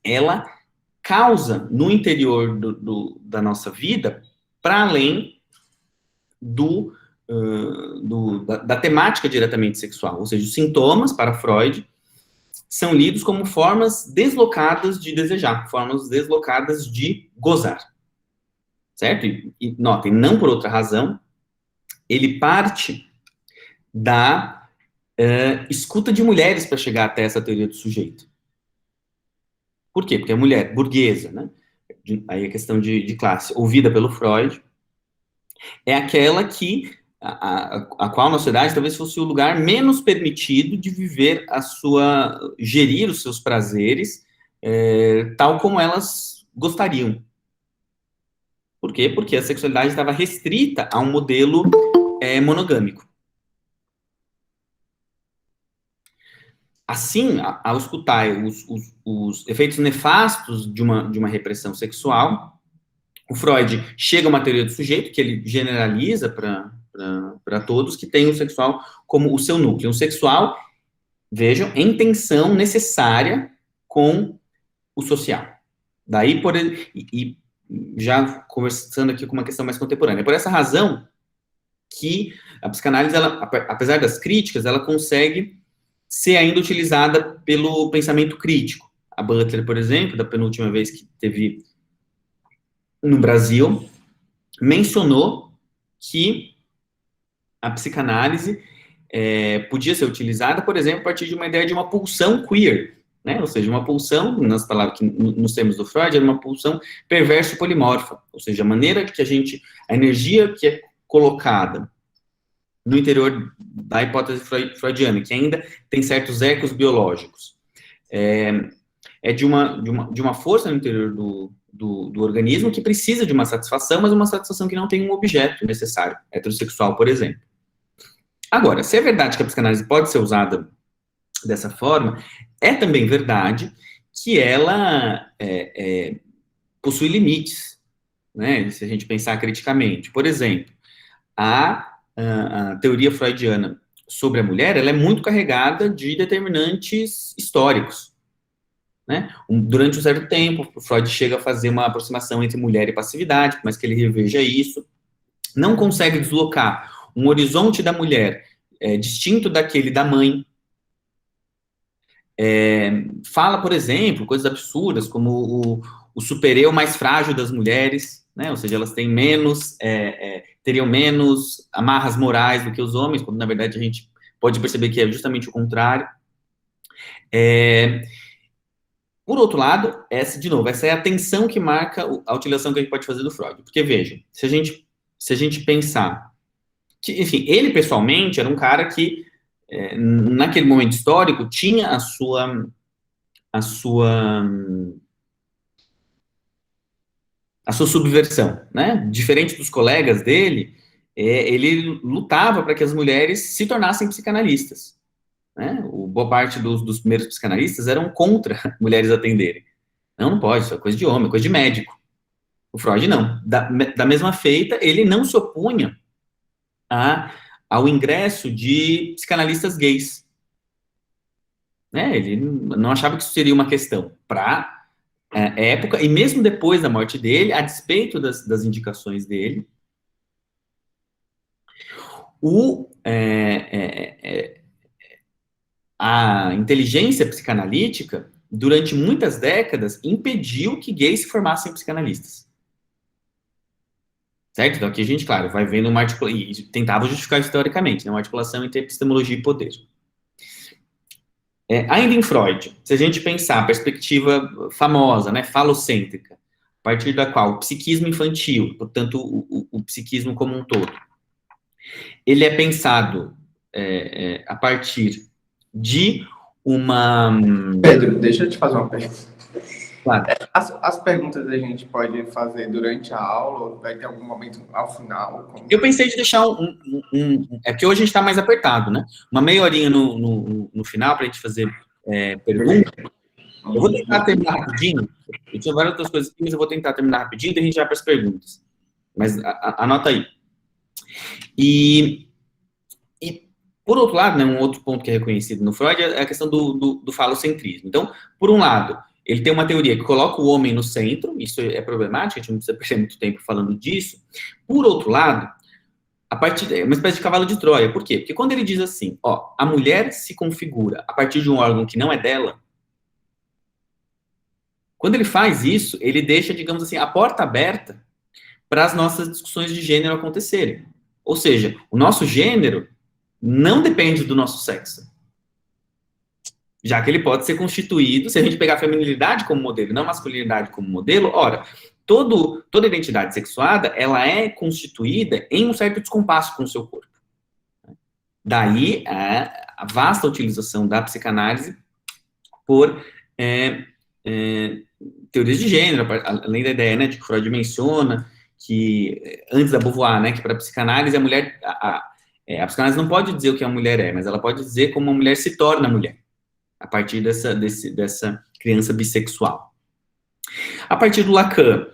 ela causa no interior da nossa vida, para além da temática diretamente sexual, ou seja, os sintomas, para Freud, são lidos como formas deslocadas de desejar, formas deslocadas de gozar, certo? E notem, não por outra razão, ele parte da escuta de mulheres para chegar até essa teoria do sujeito. Por quê? Porque a mulher burguesa, né? Aí a questão de classe, ouvida pelo Freud, é aquela que a qual na sociedade talvez fosse o lugar menos permitido de viver gerir os seus prazeres, tal como elas gostariam. Por quê? Porque a sexualidade estava restrita a um modelo monogâmico. Assim, ao escutar os efeitos nefastos de uma repressão sexual, o Freud chega a uma teoria do sujeito, que ele generaliza para todos, que tem o sexual como o seu núcleo. O sexual, vejam, em tensão necessária com o social. Daí, e já conversando aqui com uma questão mais contemporânea, por essa razão que a psicanálise, ela, apesar das críticas, ela consegue ser ainda utilizada pelo pensamento crítico. A Butler, por exemplo, da penúltima vez que teve no Brasil, mencionou que a psicanálise podia ser utilizada, por exemplo, a partir de uma ideia de uma pulsão queer, né? Ou seja, uma pulsão, nas palavras, nos termos do Freud, era uma pulsão perverso polimorfa, ou seja, a maneira que a energia que é colocada no interior da hipótese freudiana, que ainda tem certos ecos biológicos, de uma força no interior do organismo que precisa de uma satisfação, mas uma satisfação que não tem um objeto necessário, heterossexual, por exemplo. Agora, se é verdade que a psicanálise pode ser usada dessa forma, é também verdade que ela possui limites, né, se a gente pensar criticamente. Por exemplo, a teoria freudiana sobre a mulher, ela é muito carregada de determinantes históricos, né? Durante um certo tempo, o Freud chega a fazer uma aproximação entre mulher e passividade, mas que ele reveja isso, não consegue deslocar um horizonte da mulher distinto daquele da mãe. Fala, por exemplo, coisas absurdas, como o super-eu mais frágil das mulheres, né? Ou seja, elas têm teriam menos amarras morais do que os homens, quando na verdade a gente pode perceber que é justamente o contrário. Por outro lado, essa é a tensão que marca a utilização que a gente pode fazer do Freud. Porque, veja, se a gente pensar que, enfim, ele pessoalmente era um cara que, naquele momento histórico, tinha a sua subversão, né? Diferente dos colegas dele, ele lutava para que as mulheres se tornassem psicanalistas, né? Boa parte dos primeiros psicanalistas eram contra mulheres atenderem. Não pode, isso é coisa de homem, é coisa de médico. O Freud não. Da mesma feita, ele não se opunha ao ingresso de psicanalistas gays. Né? Ele não achava que isso seria uma questão para época, e mesmo depois da morte dele, a despeito das indicações dele, a inteligência psicanalítica durante muitas décadas, impediu que gays se formassem psicanalistas. Certo? Então aqui a gente, claro, vai vendo uma articulação, e tentava justificar historicamente, né, uma articulação entre epistemologia e poder. Ainda em Freud, se a gente pensar a perspectiva famosa, né, falocêntrica, a partir da qual o psiquismo infantil, portanto, o psiquismo como um todo, ele é pensado a partir de uma... Pedro, deixa eu te fazer uma pergunta. Claro. As perguntas a gente pode fazer durante a aula, ou vai ter algum momento ao final? Eu pensei de deixar é porque hoje a gente está mais apertado, né? Uma meia horinha no final para a gente fazer perguntas. Eu vou tentar terminar rapidinho. Eu tinha várias outras coisas aqui, mas eu vou tentar terminar rapidinho e a gente vai para as perguntas. Mas anota aí. E por outro lado, né, um outro ponto que é reconhecido no Freud é a questão do falocentrismo. Então, por um lado, ele tem uma teoria que coloca o homem no centro, isso é problemático, a gente não precisa perder muito tempo falando disso. Por outro lado, é uma espécie de cavalo de Troia. Por quê? Porque quando ele diz assim, ó, a mulher se configura a partir de um órgão que não é dela, quando ele faz isso, ele deixa, digamos assim, a porta aberta para as nossas discussões de gênero acontecerem. Ou seja, o nosso gênero não depende do nosso sexo. Já que ele pode ser constituído, se a gente pegar a feminilidade como modelo, não a masculinidade como modelo, ora, toda identidade sexuada, ela é constituída em um certo descompasso com o seu corpo. Daí a vasta utilização da psicanálise por teorias de gênero, além da ideia, né, de que Freud menciona que, antes da Beauvoir, né, que para a psicanálise a mulher, a psicanálise não pode dizer o que a mulher é, mas ela pode dizer como a mulher se torna mulher, a partir dessa criança bissexual. A partir do Lacan,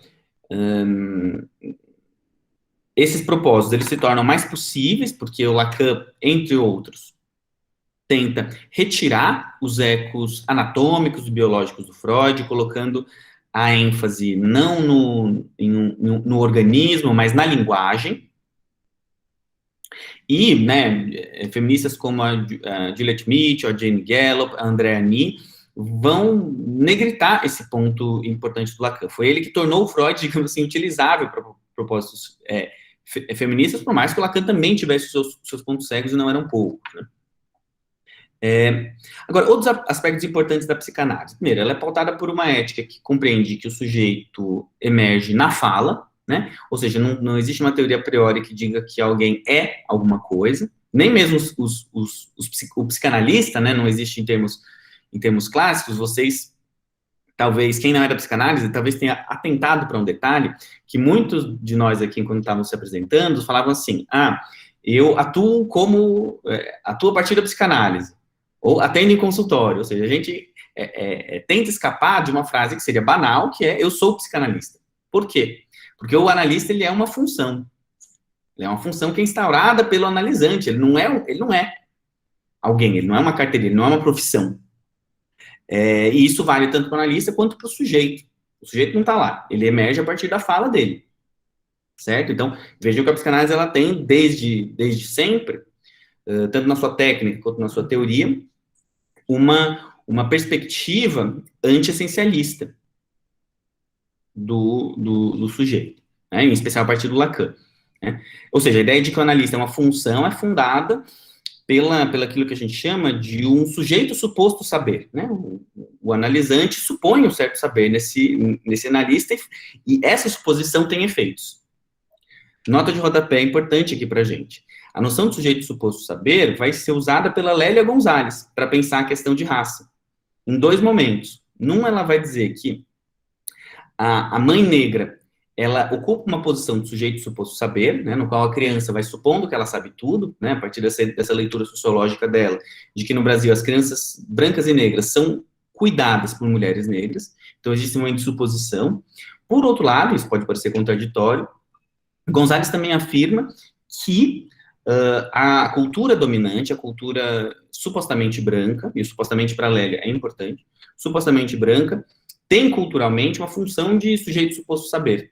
esses propósitos eles se tornam mais possíveis, porque o Lacan, entre outros, tenta retirar os ecos anatômicos e biológicos do Freud, colocando a ênfase não no organismo, mas na linguagem. E, né, feministas como a Juliet Mitchell, a Jane Gallup, a Andrea Nee, vão negritar esse ponto importante do Lacan. Foi ele que tornou o Freud, digamos assim, utilizável para propósitos feministas, por mais que o Lacan também tivesse seus pontos cegos e não eram poucos, né? Agora, outros aspectos importantes da psicanálise. Primeiro, ela é pautada por uma ética que compreende que o sujeito emerge na fala, né? Ou seja, não existe uma teoria a priori que diga que alguém é alguma coisa, nem mesmo o psicanalista, né? Não existe em termos clássicos. Vocês, talvez, quem não é da psicanálise, talvez tenha atentado para um detalhe que muitos de nós aqui, quando estavam se apresentando, falavam assim, eu atuo atuo a partir da psicanálise, ou atendo em consultório, ou seja, a gente tenta escapar de uma frase que seria banal, que é, eu sou psicanalista. Por quê? Porque o analista, ele é uma função. Ele é uma função que é instaurada pelo analisante, ele não é alguém, ele não é uma carteirinha, ele não é uma profissão. E isso vale tanto para o analista quanto para o sujeito. O sujeito não está lá, ele emerge a partir da fala dele. Certo? Então, vejam que a psicanálise ela tem, desde sempre, tanto na sua técnica quanto na sua teoria, uma perspectiva anti-essencialista do sujeito, né? Em especial a partir do Lacan. Né? Ou seja, a ideia de que o analista é uma função é fundada pelaquilo que a gente chama de um sujeito suposto saber, né? O analisante supõe um certo saber nesse analista e essa suposição tem efeitos. Nota de rodapé importante aqui pra gente. A noção de sujeito suposto saber vai ser usada pela Lélia Gonzalez para pensar a questão de raça. Em dois momentos. Num, ela vai dizer que a mãe negra, ela ocupa uma posição de sujeito suposto saber, né, no qual a criança vai supondo que ela sabe tudo, né, a partir dessa leitura sociológica dela, de que no Brasil as crianças brancas e negras são cuidadas por mulheres negras. Então, existe um momento de suposição. Por outro lado, isso pode parecer contraditório, Gonzalez também afirma que a cultura dominante, a cultura supostamente branca, e supostamente para Lélia é importante, supostamente branca, tem culturalmente uma função de sujeito suposto saber.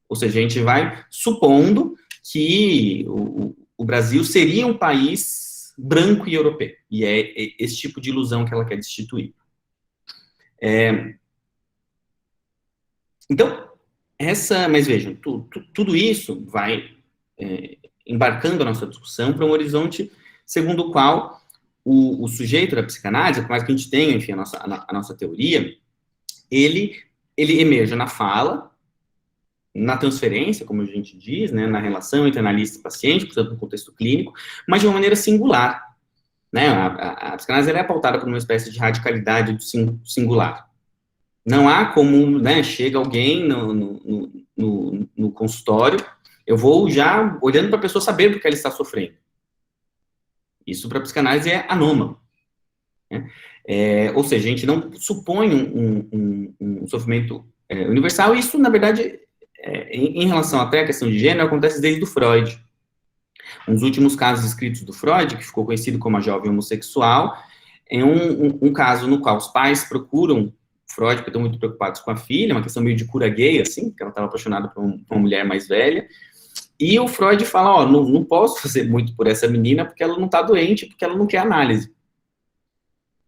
Ou seja, a gente vai supondo que o Brasil seria um país branco e europeu. E é esse tipo de ilusão que ela quer destituir. Então, mas vejam, tudo isso vai embarcando a nossa discussão para um horizonte segundo o qual o sujeito da psicanálise, por mais que a gente tenha, enfim, a nossa teoria, ele emerge na fala, na transferência, como a gente diz, né, na relação entre analista e paciente, portanto, no contexto clínico, mas de uma maneira singular. Né? A psicanálise ela é pautada por uma espécie de radicalidade do singular. Não há como, né, chega alguém no consultório, eu vou já olhando para a pessoa saber do que ela está sofrendo. Isso para a psicanálise é anômalo. Né? Ou seja, a gente não supõe um sofrimento universal, e isso, na verdade, em relação até à questão de gênero, acontece desde o Freud. Um dos últimos casos escritos do Freud, que ficou conhecido como a jovem homossexual, é um caso no qual os pais procuram Freud, porque estão muito preocupados com a filha, uma questão meio de cura gay, assim, porque ela estava apaixonada por uma mulher mais velha, e o Freud fala, não posso fazer muito por essa menina, porque ela não está doente, porque ela não quer análise.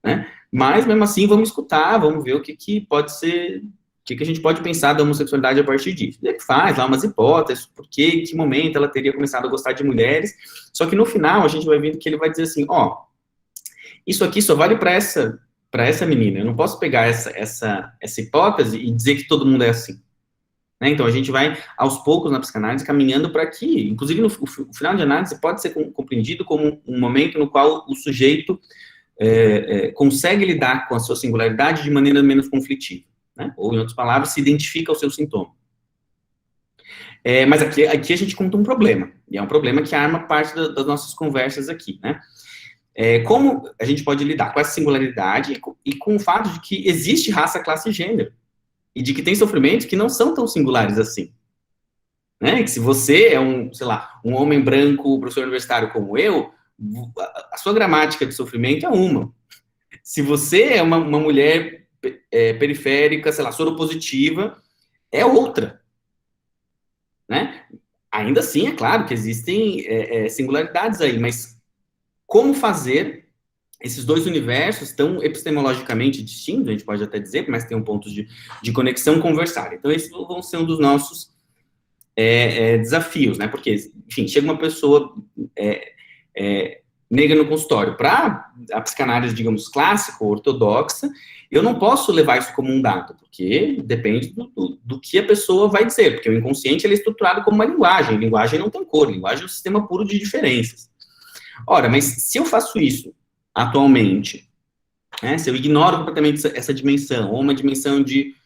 Né? Mas, mesmo assim, vamos escutar, vamos ver o que pode ser, o que a gente pode pensar da homossexualidade a partir disso. Ele faz lá umas hipóteses, por que momento ela teria começado a gostar de mulheres, só que no final a gente vai vendo que ele vai dizer assim, isso aqui só vale para essa menina, eu não posso pegar essa hipótese e dizer que todo mundo é assim. Né? Então a gente vai, aos poucos, na psicanálise, caminhando para que, inclusive o final de análise pode ser compreendido como um momento no qual o sujeito consegue lidar com a sua singularidade de maneira menos conflitiva. Né? Ou, em outras palavras, se identifica o seu sintoma. Mas aqui a gente conta um problema, e é um problema que arma parte das nossas conversas aqui, né? Como a gente pode lidar com essa singularidade e com o fato de que existe raça, classe e gênero, e de que tem sofrimentos que não são tão singulares assim. Né? Que se você é um homem branco, professor universitário como eu, a sua gramática de sofrimento é uma. Se você é uma mulher periférica, soropositiva, é outra. Né? Ainda assim, é claro que existem singularidades aí, mas como fazer esses dois universos tão epistemologicamente distintos, a gente pode até dizer, mas tem um ponto de conexão, conversar. Então, esses vão ser um dos nossos desafios, né? Porque, enfim, chega uma pessoa negra no consultório. Para a psicanálise, digamos, clássica ou ortodoxa, eu não posso levar isso como um dado, porque depende do que a pessoa vai dizer, porque o inconsciente ele é estruturado como uma linguagem. Linguagem não tem cor, linguagem é um sistema puro de diferenças. Ora, mas se eu faço isso atualmente, né, se eu ignoro completamente essa dimensão, ou uma dimensão de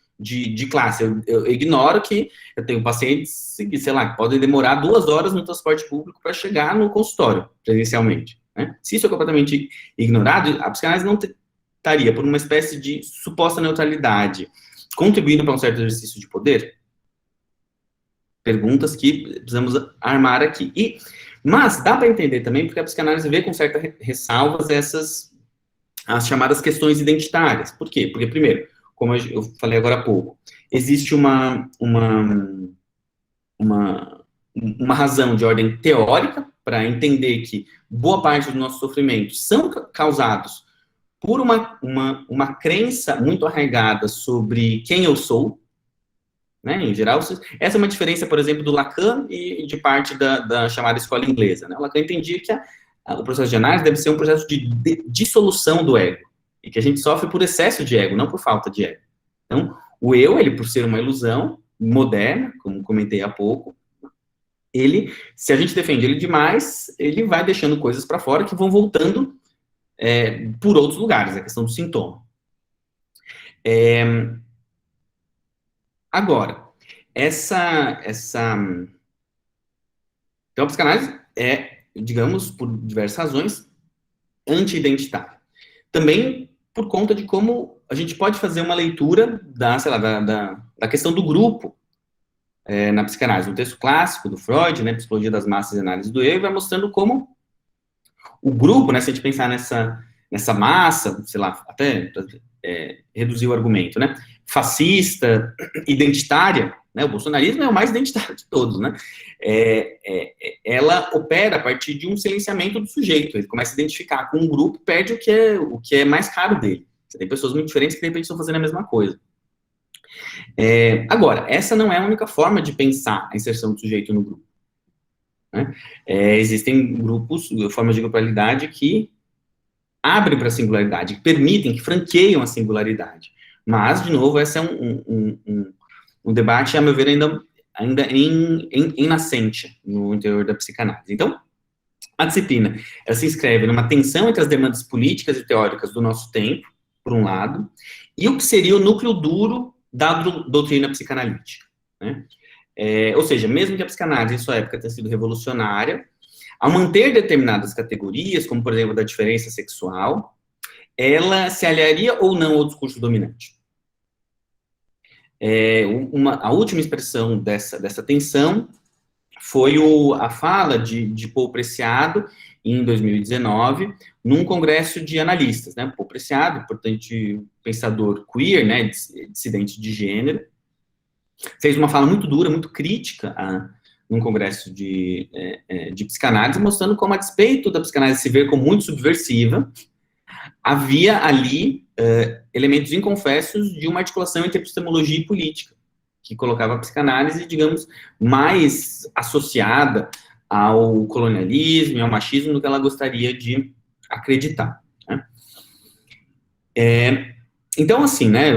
classe, eu ignoro que eu tenho pacientes que, que podem demorar 2 horas no transporte público para chegar no consultório, presencialmente. Né? Se isso é completamente ignorado, a psicanálise não estaria por uma espécie de suposta neutralidade, contribuindo para um certo exercício de poder? Perguntas que precisamos armar aqui. Mas dá para entender também, porque a psicanálise vê com certas ressalvas as chamadas questões identitárias. Por quê? Porque, primeiro, como eu falei agora há pouco, existe uma razão de ordem teórica para entender que boa parte dos nossos sofrimentos são causados por uma crença muito arraigada sobre quem eu sou, né, em geral. Essa é uma diferença, por exemplo, do Lacan e de parte da chamada escola inglesa. Né? O Lacan entendia que o processo de análise deve ser um processo de dissolução do ego, e que a gente sofre por excesso de ego, não por falta de ego. Então, o eu, ele por ser uma ilusão moderna, como comentei há pouco, se a gente defende ele demais, ele vai deixando coisas para fora que vão voltando por outros lugares, a questão do sintoma. Agora, então, a psicanálise digamos, por diversas razões, anti-identitária. Também por conta de como a gente pode fazer uma leitura da questão do grupo na psicanálise. Um texto clássico do Freud, né, Psicologia das Massas e Análise do Eu, vai mostrando como o grupo, né, se a gente pensar nessa massa, até reduzir o argumento, né, fascista, identitária, né, o bolsonarismo é o mais identitário de todos, né, ela opera a partir de um silenciamento do sujeito. Ele começa a identificar com um grupo, perde o que é mais caro dele, Você tem pessoas muito diferentes que, de repente, estão fazendo a mesma coisa. Agora, essa não é a única forma de pensar a inserção do sujeito no grupo, né? Existem grupos, formas de grupalidade que abrem para a singularidade, que permitem, que franqueiam a singularidade. Mas, de novo, esse é um debate, a meu ver, ainda em nascente no interior da psicanálise. Então, a disciplina, ela se inscreve numa tensão entre as demandas políticas e teóricas do nosso tempo, por um lado, e o que seria o núcleo duro da doutrina psicanalítica, né? Ou seja, mesmo que a psicanálise em sua época tenha sido revolucionária, ao manter determinadas categorias, como, por exemplo, da diferença sexual, ela se aliaria ou não ao discurso dominante. A última expressão dessa tensão foi a fala de Paul Preciado, em 2019, num congresso de analistas, né? Paul Preciado, importante pensador queer, né, dissidente de gênero, fez uma fala muito dura, muito crítica num congresso de psicanálise, mostrando como, a despeito da psicanálise se ver como muito subversiva, havia ali elementos inconfessos de uma articulação entre epistemologia e política, que colocava a psicanálise, digamos, mais associada ao colonialismo e ao machismo do que ela gostaria de acreditar, né? Então, assim, né,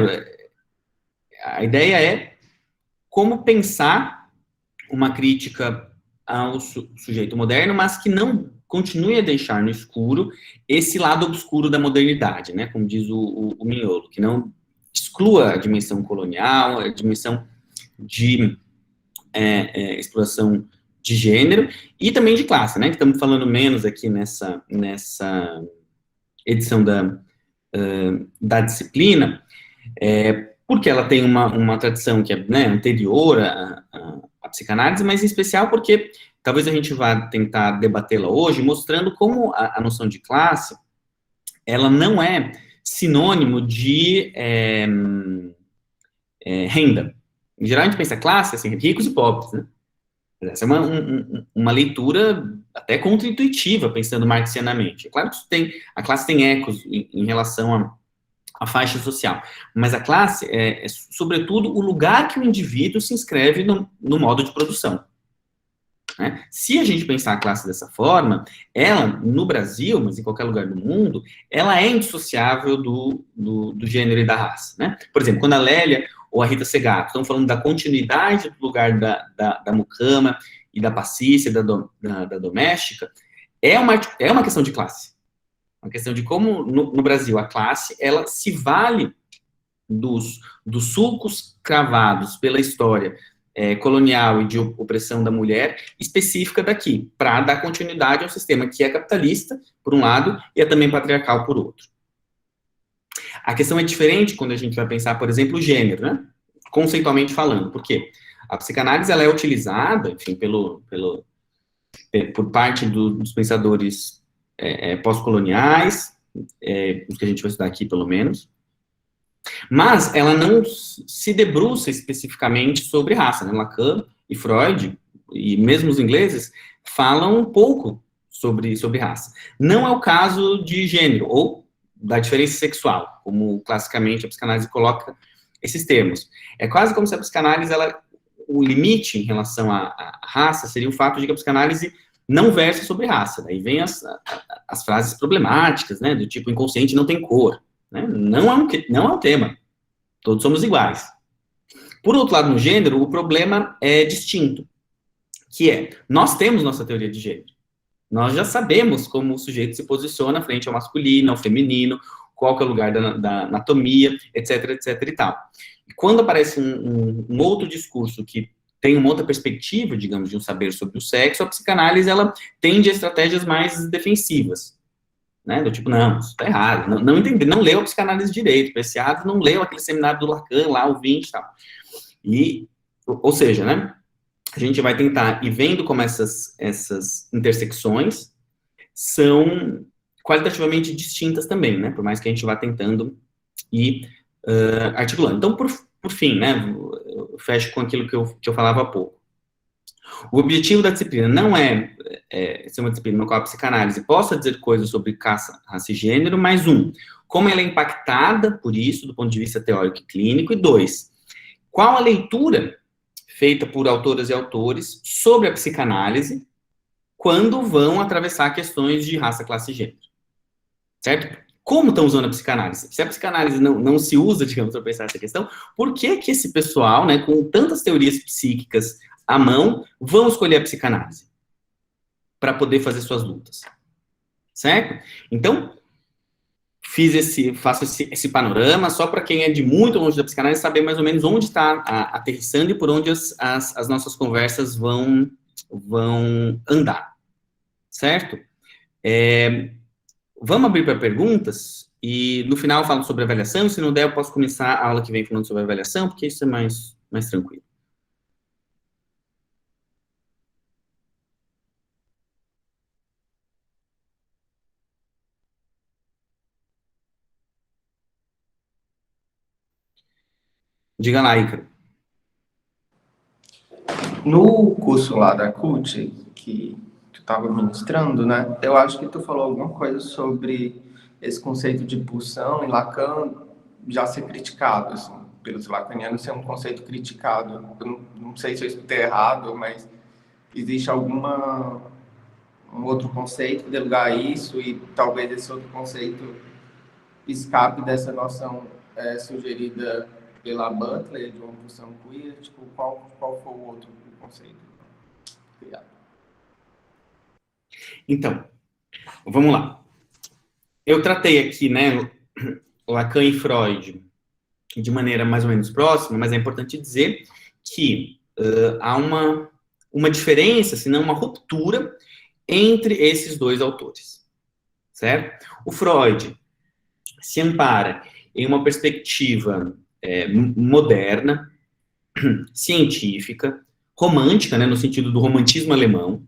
a ideia é como pensar uma crítica ao sujeito moderno, mas que não continue a deixar no escuro esse lado obscuro da modernidade, né, como diz o Mignolo, que não exclua a dimensão colonial, a dimensão de exploração de gênero e também de classe, né, que estamos falando menos aqui nessa edição da disciplina, porque ela tem uma tradição que é, né, anterior à psicanálise, mas em especial porque talvez a gente vá tentar debatê-la hoje, mostrando como a noção de classe, ela não é sinônimo de renda. Em geral, a gente pensa classe, assim, ricos e pobres, né? Essa é uma leitura até contra-intuitiva, pensando marxianamente. É claro que a classe tem ecos em relação à faixa social, mas a classe é, sobretudo, o lugar que o indivíduo se inscreve no modo de produção, né? Se a gente pensar a classe dessa forma, ela, no Brasil, mas em qualquer lugar do mundo, ela é indissociável do gênero e da raça, né? Por exemplo, quando a Lélia ou a Rita Segato estão falando da continuidade do lugar da mucama e da passícia, da doméstica, é uma questão de classe. Uma questão de como, no Brasil, a classe, ela se vale dos sulcos cravados pela história colonial e de opressão da mulher, específica daqui, para dar continuidade ao sistema que é capitalista, por um lado, e é também patriarcal, por outro. A questão é diferente quando a gente vai pensar, por exemplo, o gênero, né? Conceitualmente falando, porque a psicanálise ela é utilizada, enfim, por parte dos pensadores pós-coloniais, os que a gente vai estudar aqui, pelo menos, mas ela não se debruça especificamente sobre raça, né? Lacan e Freud, e mesmo os ingleses, falam um pouco sobre raça. Não é o caso de gênero, ou da diferença sexual, como classicamente a psicanálise coloca esses termos. É quase como se a psicanálise, o limite em relação à raça seria o fato de que a psicanálise não versa sobre raça. Daí vem as frases problemáticas, né, do tipo, inconsciente não tem cor, né? Não é um tema. Todos somos iguais. Por outro lado, no gênero, o problema é distinto, que é, nós temos nossa teoria de gênero. Nós já sabemos como o sujeito se posiciona frente ao masculino, ao feminino, qual que é o lugar da anatomia, etc, etc e tal. E quando aparece um outro discurso que tem uma outra perspectiva, digamos, de um saber sobre o sexo, a psicanálise, ela tende a estratégias mais defensivas, né? Do tipo, não, isso tá errado, não entendi, não leu a psicanálise direito, Preciado não leu aquele seminário do Lacan, lá, o 20 e tal. Ou seja, né? A gente vai tentar ir vendo como essas intersecções são qualitativamente distintas também, né? Por mais que a gente vá tentando ir articulando. Então, por fim, né? Eu fecho com aquilo que eu falava há pouco. O objetivo da disciplina não é ser uma disciplina no qual a psicanálise possa dizer coisas sobre raça e gênero, mas como ela é impactada por isso, do ponto de vista teórico e clínico, e 2, qual a leitura feita por autoras e autores sobre a psicanálise quando vão atravessar questões de raça, classe e gênero, certo? Como estão usando a psicanálise? Se a psicanálise não se usa, digamos, para pensar essa questão, por que que esse pessoal, né, com tantas teorias psíquicas à mão, vão escolher a psicanálise para poder fazer suas lutas, certo? Então, faço esse panorama só para quem é de muito longe da psicanálise saber mais ou menos onde está aterrissando e por onde as nossas conversas vão andar, certo? Vamos abrir para perguntas e no final eu falo sobre avaliação. Se não der, eu posso começar a aula que vem falando sobre avaliação, porque isso é mais tranquilo. Diga lá, Ícaro. No curso lá da CUT, que tu estava ministrando, né? Eu acho que tu falou alguma coisa sobre esse conceito de pulsão e Lacan já ser criticado, assim, pelos lacanianos ser um conceito criticado. Eu não sei se eu escutei errado, mas existe um outro conceito que dê lugar a isso e talvez esse outro conceito escape dessa noção sugerida pela Butler de uma pulsão queer. Tipo, qual foi o outro conceito? Obrigado. Então, vamos lá. Eu tratei aqui, né, Lacan e Freud de maneira mais ou menos próxima, mas é importante dizer que há uma diferença, se não uma ruptura, entre esses dois autores, certo? O Freud se ampara em uma perspectiva moderna, científica, romântica, né, no sentido do romantismo alemão,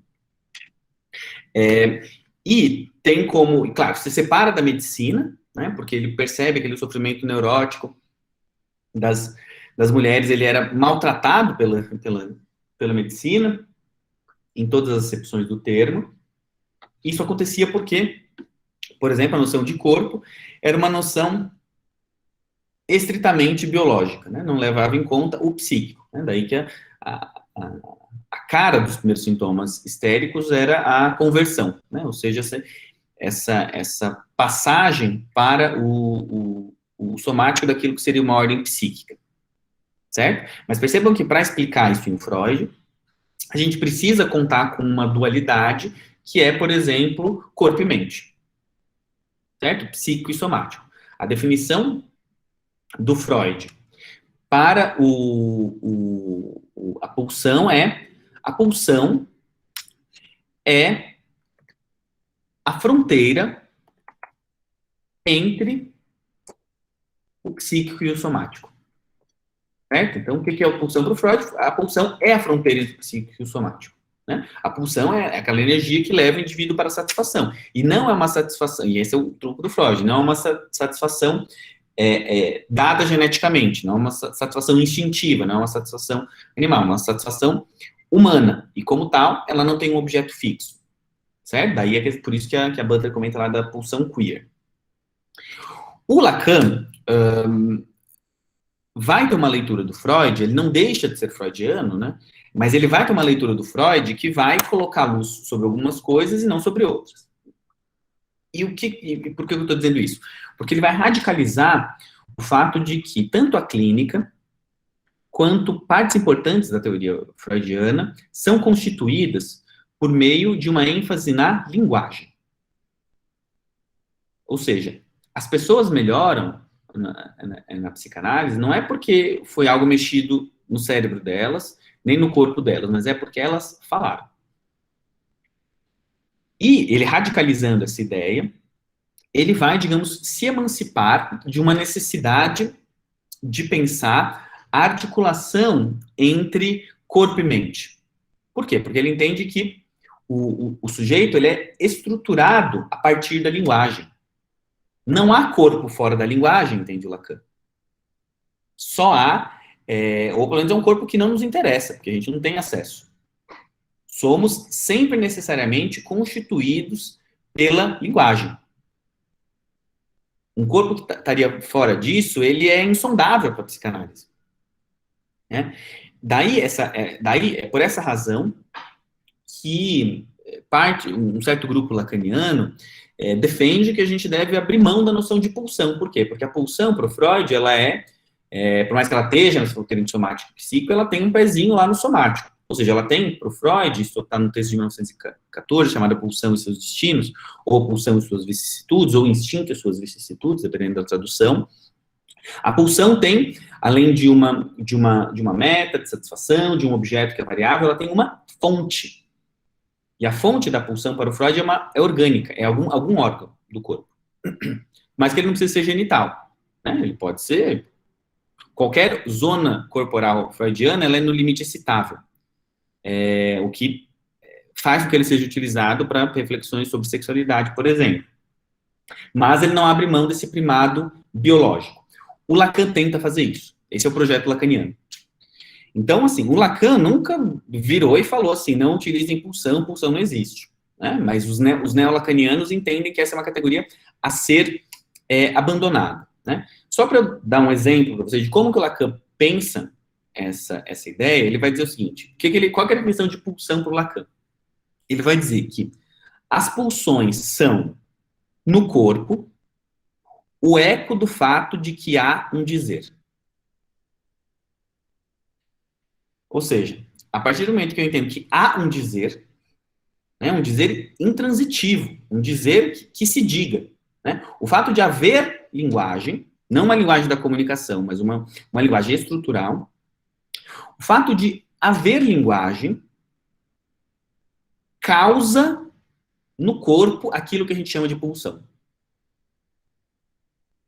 e tem como, claro, se separa da medicina, né, porque ele percebe aquele sofrimento neurótico das mulheres, ele era maltratado pela medicina, em todas as acepções do termo. Isso acontecia porque, por exemplo, a noção de corpo era uma noção estritamente biológica, né, não levava em conta o psíquico, né, daí que a cara dos primeiros sintomas histéricos era a conversão, né, ou seja, essa passagem para o somático daquilo que seria uma ordem psíquica, certo? Mas percebam que para explicar isso em Freud, a gente precisa contar com uma dualidade que é, por exemplo, corpo e mente, certo? Psíquico e somático. A definição do Freud para a pulsão é a fronteira entre o psíquico e o somático. Certo? Então, o que é a pulsão para o Freud? A pulsão é a fronteira entre o psíquico e o somático. Né? A pulsão é aquela energia que leva o indivíduo para a satisfação. E não é uma satisfação, e esse é o truque do Freud, não é uma satisfação dada geneticamente, não é uma satisfação instintiva, não é uma satisfação animal, é uma satisfação humana. E como tal, ela não tem um objeto fixo. Certo? Daí é por isso que a Butler comenta lá da pulsão queer. O Lacan vai ter uma leitura do Freud, ele não deixa de ser freudiano, né? Mas ele vai ter uma leitura do Freud que vai colocar luz sobre algumas coisas e não sobre outras. E por que eu estou dizendo isso? Porque ele vai radicalizar o fato de que tanto a clínica quanto partes importantes da teoria freudiana são constituídas por meio de uma ênfase na linguagem. Ou seja, as pessoas melhoram na psicanálise não é porque foi algo mexido no cérebro delas, nem no corpo delas, mas é porque elas falaram. E ele radicalizando essa ideia, ele vai, digamos, se emancipar de uma necessidade de pensar a articulação entre corpo e mente. Por quê? Porque ele entende que o sujeito ele é estruturado a partir da linguagem. Não há corpo fora da linguagem, entende o Lacan. Só há, ou pelo menos é um corpo que não nos interessa, porque a gente não tem acesso. Somos sempre necessariamente constituídos pela linguagem. Um corpo que estaria fora disso, ele é insondável para a psicanálise. Né? Daí é por essa razão que um certo grupo lacaniano defende que a gente deve abrir mão da noção de pulsão. Por quê? Porque a pulsão, para o Freud, ela por mais que ela esteja na fronteira de somático e psíquico, ela tem um pezinho lá no somático. Ou seja, ela tem, para o Freud, isso está no texto de 1914, chamada Pulsão e seus Destinos, ou Pulsão e suas Vicissitudes, ou Instinto e suas Vicissitudes, dependendo da tradução. A pulsão tem, além de uma meta de satisfação, de um objeto que é variável, ela tem uma fonte. E a fonte da pulsão para o Freud é orgânica, é algum órgão do corpo. Mas que ele não precisa ser genital. Né? Ele pode ser... Qualquer zona corporal freudiana, ela é no limite excitável. O que faz com que ele seja utilizado para reflexões sobre sexualidade, por exemplo. Mas ele não abre mão desse primado biológico. O Lacan tenta fazer isso. Esse é o projeto lacaniano. Então, assim, o Lacan nunca virou e falou assim, não utilizem pulsão não existe. Né? Mas os neolacanianos entendem que essa é uma categoria a ser abandonada. Né? Só para eu dar um exemplo para vocês de como que o Lacan pensa essa ideia, ele vai dizer o seguinte, qual que é a definição de pulsão para o Lacan? Ele vai dizer que as pulsões são, no corpo, o eco do fato de que há um dizer. Ou seja, a partir do momento que eu entendo que há um dizer, né, um dizer intransitivo, um dizer que se diga, né, o fato de haver linguagem, não uma linguagem da comunicação, mas uma linguagem estrutural, o fato de haver linguagem causa no corpo aquilo que a gente chama de pulsão.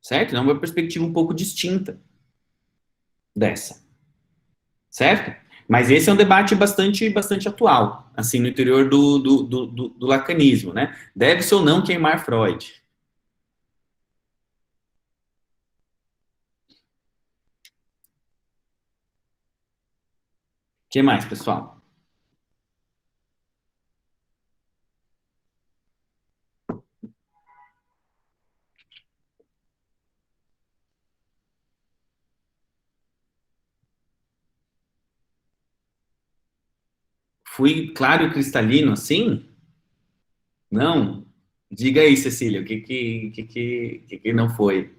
Certo? É uma perspectiva um pouco distinta dessa. Certo? Mas esse é um debate bastante atual, assim, no interior do lacanismo, né? Deve-se ou não queimar Freud? O que mais, pessoal? Fui claro e cristalino assim? Não? Diga aí, Cecília, o que não foi?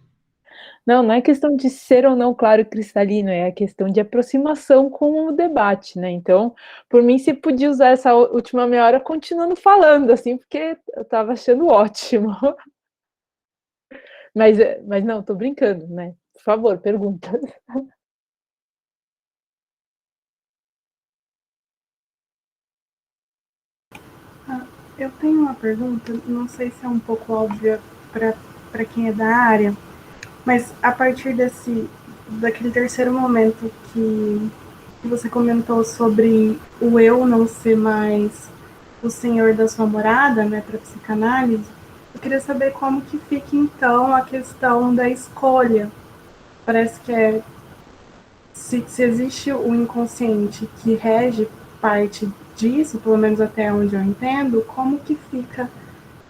Não, não é questão de ser ou não claro e cristalino, é a questão de aproximação com o debate, né? Então, por mim, se podia usar essa última meia hora continuando falando, assim, porque eu estava achando ótimo. Mas não, tô brincando, né? Por favor, pergunta. Eu tenho uma pergunta, não sei se é um pouco óbvia para quem é da área, mas a partir daquele terceiro momento que você comentou sobre o eu não ser mais o senhor da sua morada, né, para psicanálise, eu queria saber como que fica então a questão da escolha. Parece que se existe o inconsciente que rege parte disso, pelo menos até onde eu entendo, como que fica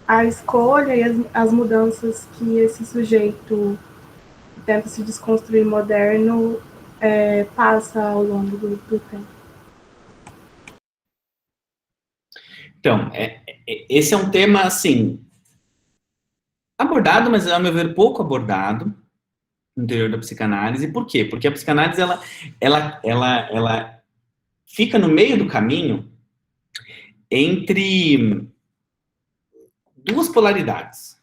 a escolha e as mudanças que esse sujeito que tenta se desconstruir moderno passa ao longo do tempo. Então, esse é um tema, assim, abordado, mas, ao meu ver, pouco abordado no interior da psicanálise. Por quê? Porque a psicanálise, ela fica no meio do caminho entre duas polaridades,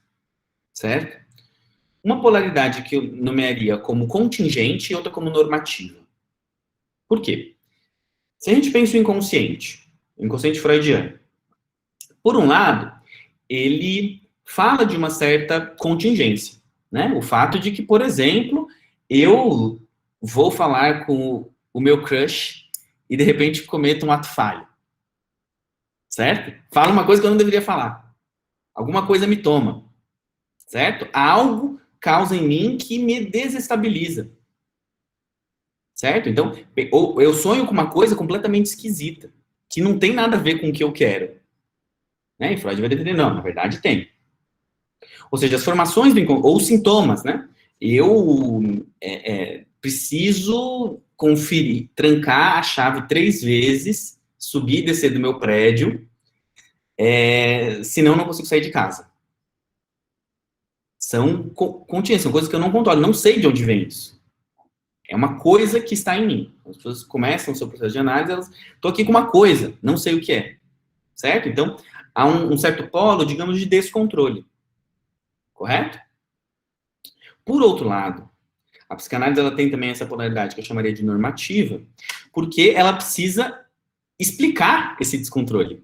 certo? Uma polaridade que eu nomearia como contingente e outra como normativa. Por quê? Se a gente pensa o inconsciente freudiano, por um lado, ele fala de uma certa contingência, né? O fato de que, por exemplo, eu vou falar com o meu crush e, de repente, cometo um ato falho. Certo? Fala uma coisa que eu não deveria falar. Alguma coisa me toma. Certo? Algo causa em mim que me desestabiliza. Certo? Então, eu sonho com uma coisa completamente esquisita, que não tem nada a ver com o que eu quero. Né? E Freud vai defender, não, na verdade tem. Ou seja, as formações do inconsciente, ou sintomas, né? Eu preciso conferir, trancar a chave 3 vezes, subir e descer do meu prédio, senão eu não consigo sair de casa. São contingências, são coisas que eu não controlo, não sei de onde vem isso. É uma coisa que está em mim. As pessoas começam o seu processo de análise, elas, estou aqui com uma coisa, não sei o que é. Certo? Então, há um certo polo, digamos, de descontrole. Correto? Por outro lado, a psicanálise ela tem também essa polaridade que eu chamaria de normativa, porque ela precisa explicar esse descontrole.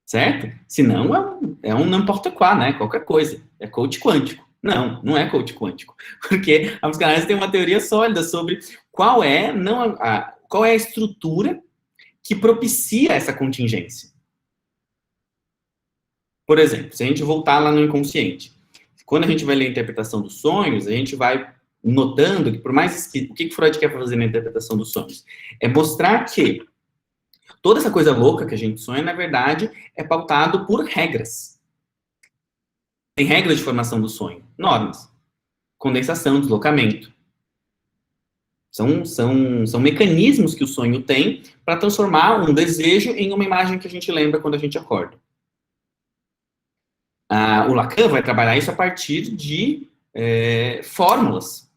Certo? Senão é um n'importe quoi, né? Qualquer coisa. É coach quântico. Não, não é coach quântico. Porque a psicanálise tem uma teoria sólida sobre qual é a estrutura que propicia essa contingência. Por exemplo, se a gente voltar lá no inconsciente, quando a gente vai ler a interpretação dos sonhos, a gente vai notando que, por mais que o que Freud quer fazer na interpretação dos sonhos? É mostrar que toda essa coisa louca que a gente sonha, na verdade, é pautado por regras. Tem regras de formação do sonho, normas, condensação, deslocamento. São mecanismos que o sonho tem para transformar um desejo em uma imagem que a gente lembra quando a gente acorda. O Lacan vai trabalhar isso a partir de fórmulas.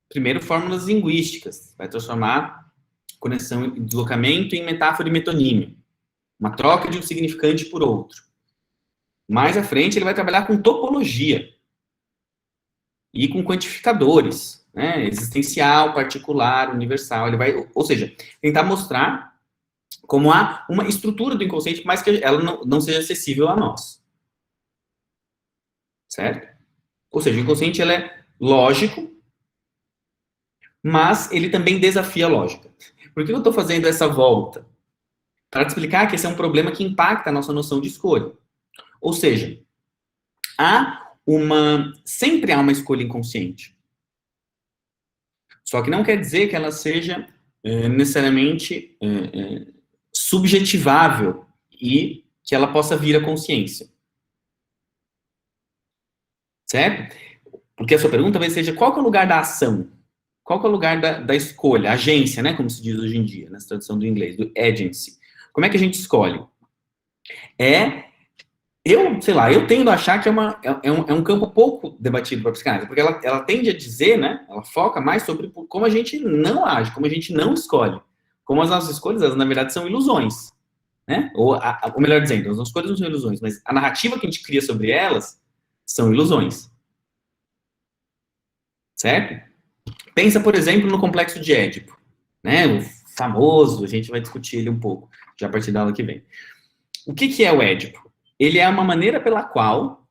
Primeiro, fórmulas linguísticas. Vai transformar conexão e deslocamento em metáfora e metonímia. Uma troca de um significante por outro. Mais à frente, ele vai trabalhar com topologia. E com quantificadores. Né? Existencial, particular, universal. Ele vai, ou seja, tentar mostrar como há uma estrutura do inconsciente, mas que ela não seja acessível a nós. Certo? Ou seja, o inconsciente ele é lógico, mas ele também desafia a lógica. Por que eu estou fazendo essa volta? Para te explicar que esse é um problema que impacta a nossa noção de escolha. Ou seja, sempre há uma escolha inconsciente. Só que não quer dizer que ela seja necessariamente subjetivável e que ela possa vir à consciência. Certo? Porque a sua pergunta talvez seja, qual que é o lugar da ação? Qual que é o lugar da escolha? Agência, né? Como se diz hoje em dia, nessa tradução do inglês, do agency. Como é que a gente escolhe? Eu tendo a achar que é um campo pouco debatido para a psicanálise, porque ela tende a dizer, né? Ela foca mais sobre como a gente não age, como a gente não escolhe. Como as nossas escolhas, elas, na verdade, são ilusões. Né? Ou melhor dizendo, as nossas escolhas não são ilusões, mas a narrativa que a gente cria sobre elas são ilusões. Certo? Pensa, por exemplo, no complexo de Édipo. Né? O famoso, a gente vai discutir ele um pouco, já a partir da aula que vem. O que é o Édipo? Ele é uma maneira pela qual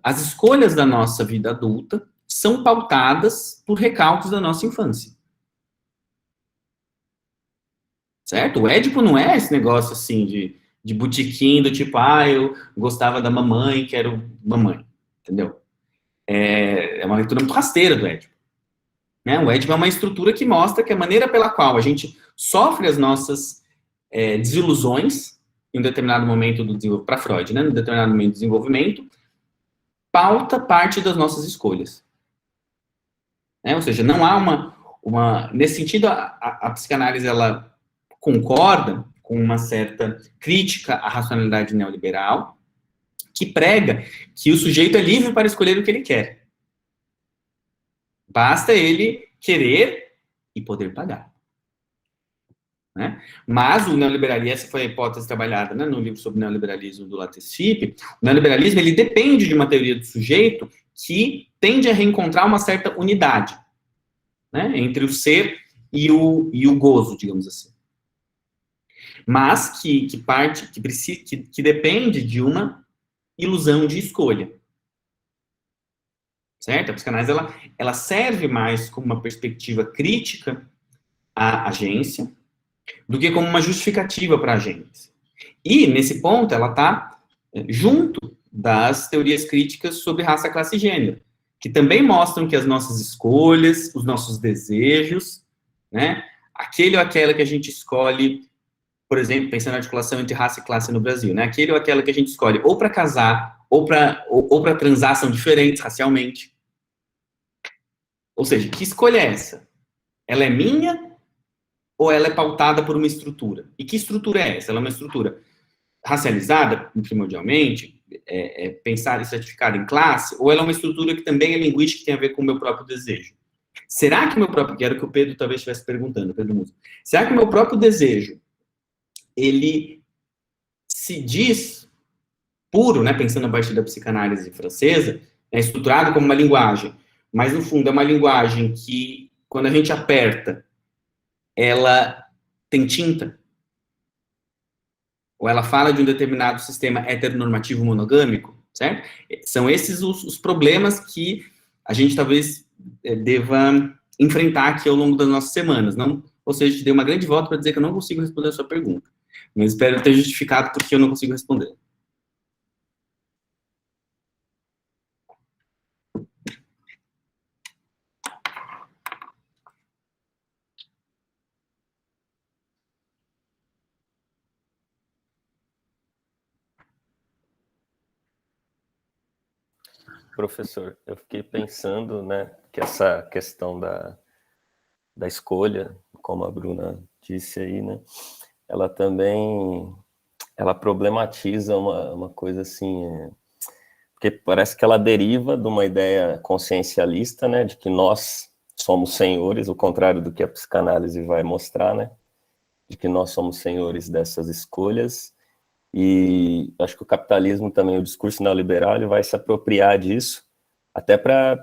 as escolhas da nossa vida adulta são pautadas por recalques da nossa infância. Certo? O Édipo não é esse negócio assim de botiquim, do tipo, eu gostava da mamãe, quero mamãe. Entendeu? É uma leitura muito rasteira do Édipo. Né? O Édipo é uma estrutura que mostra que a maneira pela qual a gente sofre as nossas desilusões em um determinado momento do desenvolvimento, para Freud, né? Em um determinado momento do desenvolvimento, pauta parte das nossas escolhas. Né? Ou seja, não há nesse sentido, a psicanálise, ela concorda com uma certa crítica à racionalidade neoliberal, que prega que o sujeito é livre para escolher o que ele quer. Basta ele querer e poder pagar. Né? Mas o neoliberalismo, essa foi a hipótese trabalhada, né, no livro sobre neoliberalismo do Lattes Philippe, o neoliberalismo ele depende de uma teoria do sujeito que tende a reencontrar uma certa unidade, né, entre o ser e o gozo, digamos assim. Mas que depende de uma ilusão de escolha. Certo? A psicanálise ela serve mais como uma perspectiva crítica à agência do que como uma justificativa para a agência. E, nesse ponto, ela está junto das teorias críticas sobre raça, classe e gênero, que também mostram que as nossas escolhas, os nossos desejos, né, aquele ou aquela que a gente escolhe por exemplo, pensando na articulação entre raça e classe no Brasil, né? Aquele ou aquela que a gente escolhe ou para casar, ou para transar são diferentes racialmente. Ou seja, que escolha é essa? Ela é minha ou ela é pautada por uma estrutura? E que estrutura é essa? Ela é uma estrutura racializada, primordialmente, pensada e estratificada em classe, ou ela é uma estrutura que também é linguística, que tem a ver com o meu próprio desejo? Será que o meu próprio, que era o que o Pedro talvez estivesse perguntando, Pedro Musa, será que o meu próprio desejo, ele se diz puro, né, pensando a partir da psicanálise francesa, é estruturado como uma linguagem, mas no fundo é uma linguagem que, quando a gente aperta, ela tem tinta? Ou ela fala de um determinado sistema heteronormativo monogâmico, certo? São esses os problemas que a gente talvez deva enfrentar aqui ao longo das nossas semanas. Não, ou seja, te dei uma grande volta para dizer que eu não consigo responder a sua pergunta. Mas espero ter justificado porque eu não consigo responder. Professor, eu fiquei pensando, né, que essa questão da escolha, como a Bruna disse aí, né, ela também, ela problematiza uma coisa assim, porque parece que ela deriva de uma ideia consciencialista, né, de que nós somos senhores, o contrário do que a psicanálise vai mostrar, né, de que nós somos senhores dessas escolhas. E acho que o capitalismo também, o discurso neoliberal, ele vai se apropriar disso, até para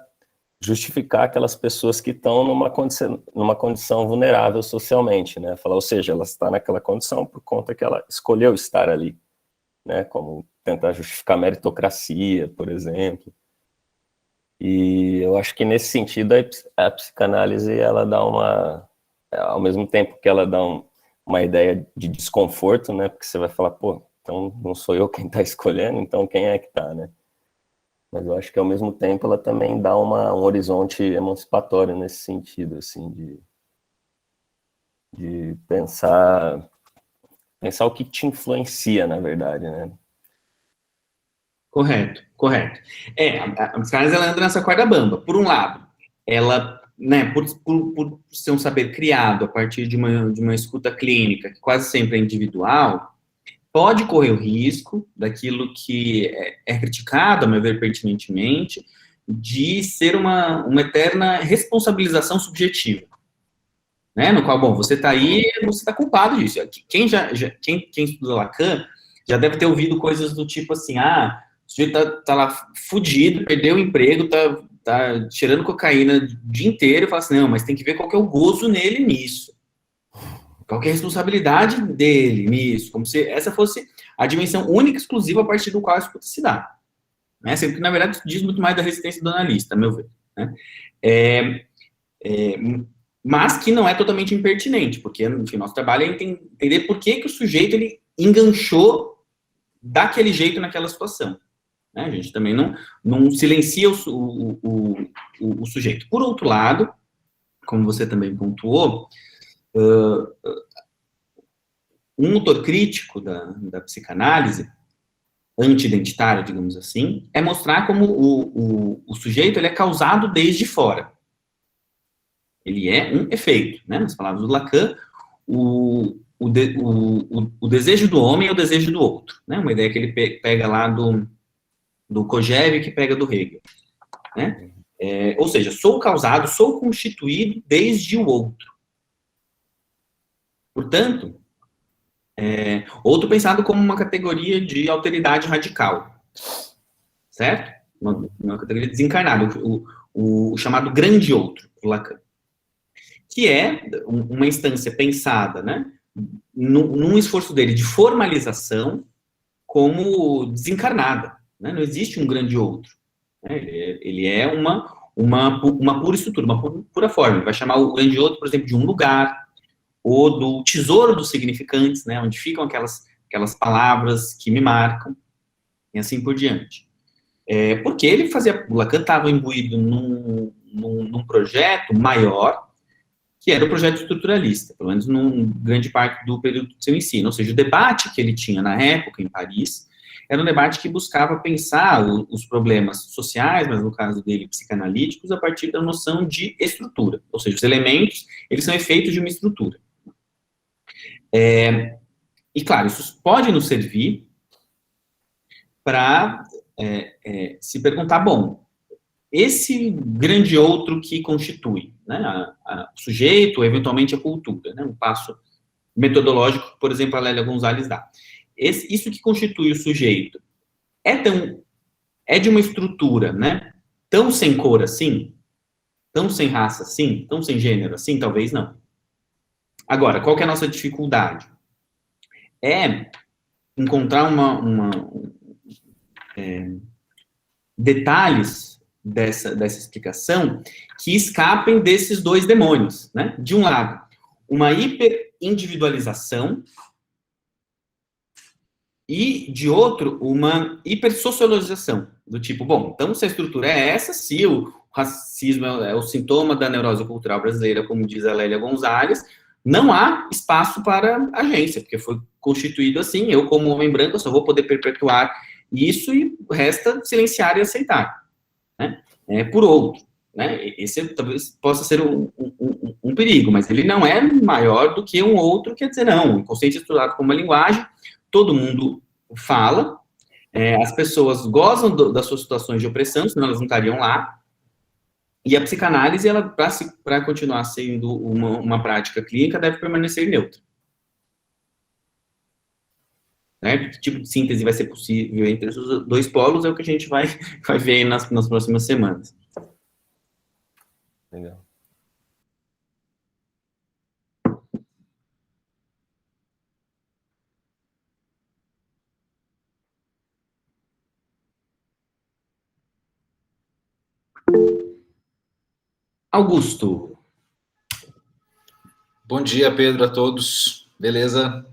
justificar aquelas pessoas que estão numa condição vulnerável socialmente, né? Falar, ou seja, ela está naquela condição por conta que ela escolheu estar ali, né? Como tentar justificar a meritocracia, por exemplo. E eu acho que nesse sentido a psicanálise, ela dá ao mesmo tempo que ela dá uma ideia de desconforto, né? Porque você vai falar, pô, então não sou eu quem está escolhendo, então quem é que está, né? Mas eu acho que ao mesmo tempo ela também dá um horizonte emancipatório nesse sentido, assim, de pensar o que te influencia, na verdade, né? Correto. A psicanálise, ela anda nessa corda bamba. Por um lado, ela, né, por ser um saber criado a partir de uma escuta clínica, que quase sempre é individual, pode correr o risco daquilo que é criticado, a meu ver, pertinentemente, de ser uma eterna responsabilização subjetiva. Né? No qual, bom, você está aí, você está culpado disso. Quem estuda Lacan já deve ter ouvido coisas do tipo assim, o sujeito tá lá fudido, perdeu o emprego, tá tirando cocaína o dia inteiro, e fala assim, não, mas tem que ver qual que é o gozo nele nisso. Qual que é a responsabilidade dele nisso? Como se essa fosse a dimensão única e exclusiva a partir do qual a escuta se dá. Né? Sendo que, na verdade, isso diz muito mais da resistência do analista, a meu ver. Né? Mas que não é totalmente impertinente, porque, enfim, nosso trabalho é entender por que o sujeito ele enganchou daquele jeito naquela situação. Né? A gente também não silencia o sujeito. Por outro lado, como você também pontuou, um motor crítico da psicanálise, anti-identitária, digamos assim, é mostrar como o sujeito ele é causado desde fora. Ele é um efeito, né? Nas palavras do Lacan, o desejo do homem é o desejo do outro, né? Uma ideia que ele pega lá do Kojève, que pega do Hegel, né? Ou seja, sou causado, sou constituído desde o outro. Portanto, outro pensado como uma categoria de alteridade radical, certo? Uma categoria desencarnada, o chamado grande outro, do Lacan, que é uma instância pensada, né, num esforço dele de formalização como desencarnada, né? Não existe um grande outro, né? Ele é uma pura estrutura, uma pura forma. Ele vai chamar o grande outro, por exemplo, de um lugar, ou do tesouro dos significantes, né, onde ficam aquelas palavras que me marcam, e assim por diante. Porque o Lacan estava imbuído num projeto maior, que era o projeto estruturalista, pelo menos num grande parte do período do seu ensino. Ou seja, o debate que ele tinha na época, em Paris, era um debate que buscava pensar os problemas sociais, mas no caso dele, psicanalíticos, a partir da noção de estrutura. Ou seja, os elementos, eles são efeitos de uma estrutura. E, claro, isso pode nos servir para se perguntar, bom, esse grande outro que constitui, né, o sujeito, eventualmente a cultura, né, um passo metodológico que, por exemplo, a Lélia Gonzalez dá. Isso que constitui o sujeito é de uma estrutura, né, tão sem cor assim, tão sem raça assim, tão sem gênero assim? Talvez não. Agora, qual que é a nossa dificuldade? É encontrar detalhes dessa explicação que escapem desses dois demônios, né? De um lado, uma hiperindividualização e, de outro, uma hipersociologização, do tipo, bom, então se a estrutura é essa, se o racismo é o sintoma da neurose cultural brasileira, como diz a Lélia Gonzalez, não há espaço para agência, porque foi constituído assim, eu como homem branco, eu só vou poder perpetuar isso e resta silenciar e aceitar, né? Por outro, né? Esse talvez possa ser um perigo, mas ele não é maior do que um outro, quer dizer, não, o inconsciente estudado como uma linguagem, todo mundo fala, as pessoas gozam das suas situações de opressão, senão elas não estariam lá, e a psicanálise, ela, para continuar sendo uma prática clínica, deve permanecer neutra. Né? Que tipo de síntese vai ser possível entre os dois polos é o que a gente vai ver aí nas próximas semanas. Legal. Augusto. Bom dia, Pedro, a todos. Beleza?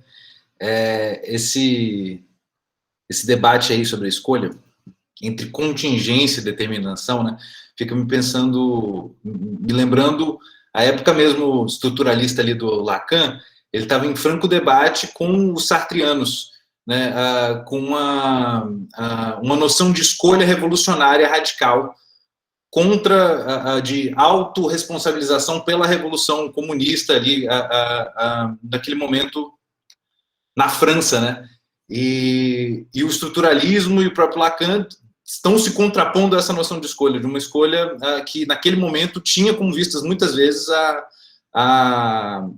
Esse debate aí sobre a escolha, entre contingência e determinação, né, fica me lembrando a época mesmo estruturalista ali do Lacan, ele estava em franco debate com os sartrianos, né, com uma noção de escolha revolucionária radical, de autorresponsabilização pela revolução comunista ali, naquele momento, na França, né? E o estruturalismo e o próprio Lacan estão se contrapondo a essa noção de escolha, de uma escolha que, naquele momento, tinha como vistas, muitas vezes, a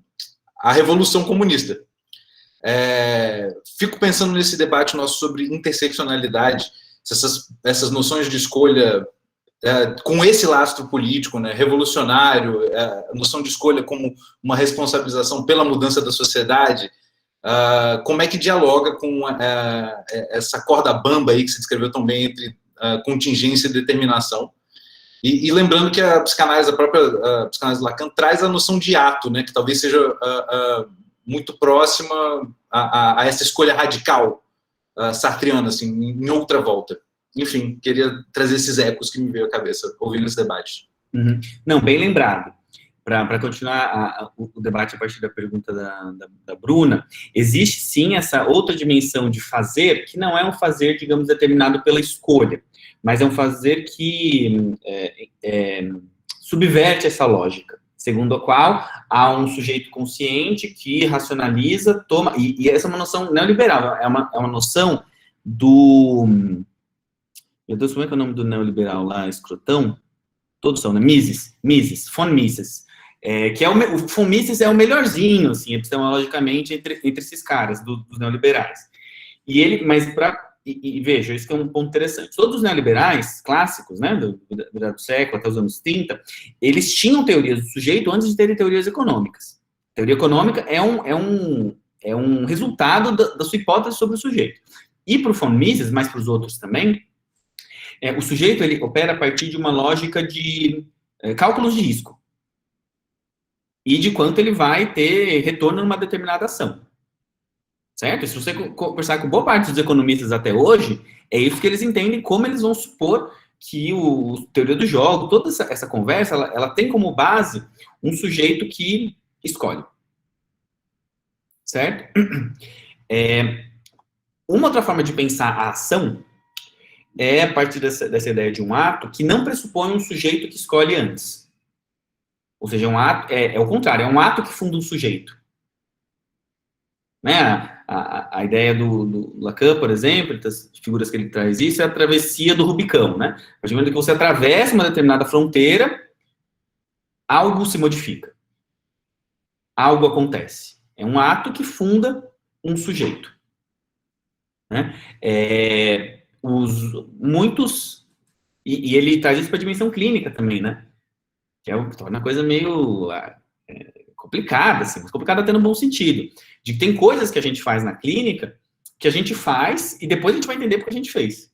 revolução comunista. Fico pensando nesse debate nosso sobre interseccionalidade, essas noções de escolha com esse lastro político, né, revolucionário, a noção de escolha como uma responsabilização pela mudança da sociedade, como é que dialoga com essa corda bamba aí que se descreveu tão bem entre contingência e determinação. E lembrando que a própria psicanálise de Lacan traz a noção de ato, né, que talvez seja muito próxima a essa escolha radical sartriana, assim, em outra volta. Enfim, queria trazer esses ecos que me veio à cabeça ouvindo esse debate. Uhum. Não, bem lembrado. Para continuar o debate a partir da pergunta da Bruna, existe sim essa outra dimensão de fazer, que não é um fazer, digamos, determinado pela escolha, mas é um fazer que subverte essa lógica, segundo a qual há um sujeito consciente que racionaliza, toma, e essa é uma noção neoliberal, é uma noção do... Meu Deus, como é que é o nome do neoliberal lá, escrotão? Todos são, né? Mises, von Mises. Que o von Mises é o melhorzinho, assim, epistemologicamente, entre esses caras, dos neoliberais. E veja, isso que é um ponto interessante. Todos os neoliberais clássicos, né, do século até os anos 30, eles tinham teorias do sujeito antes de terem teorias econômicas. Teoria econômica é um resultado da sua hipótese sobre o sujeito. E para o von Mises, mas para os outros também, o sujeito, ele opera a partir de uma lógica de cálculos de risco e de quanto ele vai ter retorno numa determinada ação, certo? E se você conversar com boa parte dos economistas até hoje, é isso que eles entendem, como eles vão supor que o teoria do jogo, toda essa conversa, ela tem como base um sujeito que escolhe. Certo? Uma outra forma de pensar a ação é a partir dessa ideia de um ato que não pressupõe um sujeito que escolhe antes. Ou seja, um ato, é o contrário, é um ato que funda um sujeito. Né? A ideia do Lacan, por exemplo, das figuras que ele traz isso, é a travessia do Rubicão, né? A partir do momento que você atravessa uma determinada fronteira, algo se modifica. Algo acontece. É um ato que funda um sujeito. Né? Muitos... E ele traz isso para a dimensão clínica também, né? Que é uma coisa meio complicada, assim, mas complicada até no bom sentido. De que tem coisas que a gente faz na clínica que a gente faz e depois a gente vai entender porque a gente fez.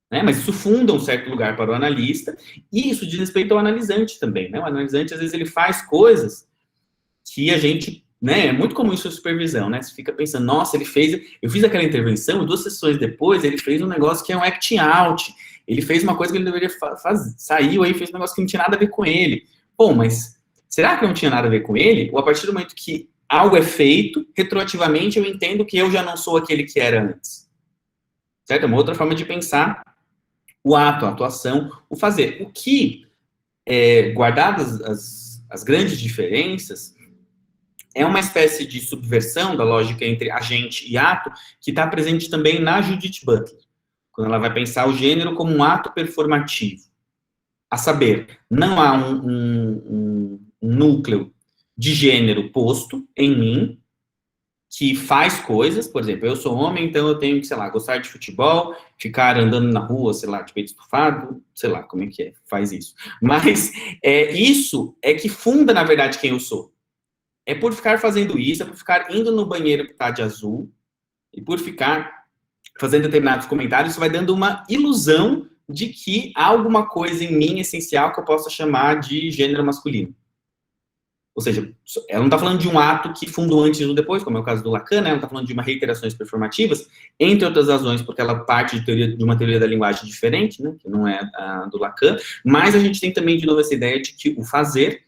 Né? Mas isso funda um certo lugar para o analista e isso diz respeito ao analisante também. Né? O analisante, às vezes, ele faz coisas que a gente... Né? É muito comum isso na supervisão, né? Você fica pensando, nossa, eu fiz aquela intervenção e 2 sessões depois ele fez um negócio que é um acting out. Ele fez uma coisa que ele deveria fazer, saiu aí, fez um negócio que não tinha nada a ver com ele. Bom, mas será que não tinha nada a ver com ele? Ou a partir do momento que algo é feito, retroativamente eu entendo que eu já não sou aquele que era antes. Certo? É uma outra forma de pensar o ato, a atuação, o fazer. O que, guardadas as grandes diferenças, é uma espécie de subversão da lógica entre agente e ato que está presente também na Judith Butler, quando ela vai pensar o gênero como um ato performativo. A saber, não há um núcleo de gênero posto em mim que faz coisas, por exemplo, eu sou homem, então eu tenho que, sei lá, gostar de futebol, ficar andando na rua, sei lá, de peito estufado, sei lá, como é que é, faz isso. Mas isso é que funda, na verdade, quem eu sou. É por ficar fazendo isso, é por ficar indo no banheiro que tá de azul, e por ficar fazendo determinados comentários, isso vai dando uma ilusão de que há alguma coisa em mim essencial que eu possa chamar de gênero masculino. Ou seja, ela não está falando de um ato que funda o antes e o depois, como é o caso do Lacan, né? Ela está falando de uma reiterações performativas, entre outras razões, porque ela parte de uma teoria da linguagem diferente, né? Que não é a do Lacan, mas a gente tem também, de novo, essa ideia de que o fazer,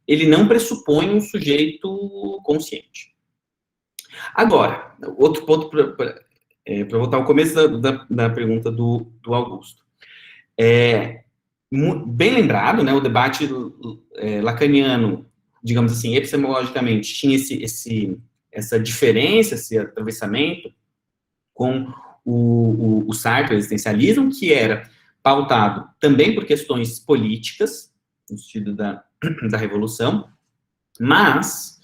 ele não pressupõe um sujeito consciente. Agora, outro ponto para voltar ao começo da pergunta do Augusto. Bem lembrado, né, o debate lacaniano, digamos assim, epistemologicamente, tinha essa diferença, esse atravessamento com o Sartre, o existencialismo, que era pautado também por questões políticas, no sentido da revolução, mas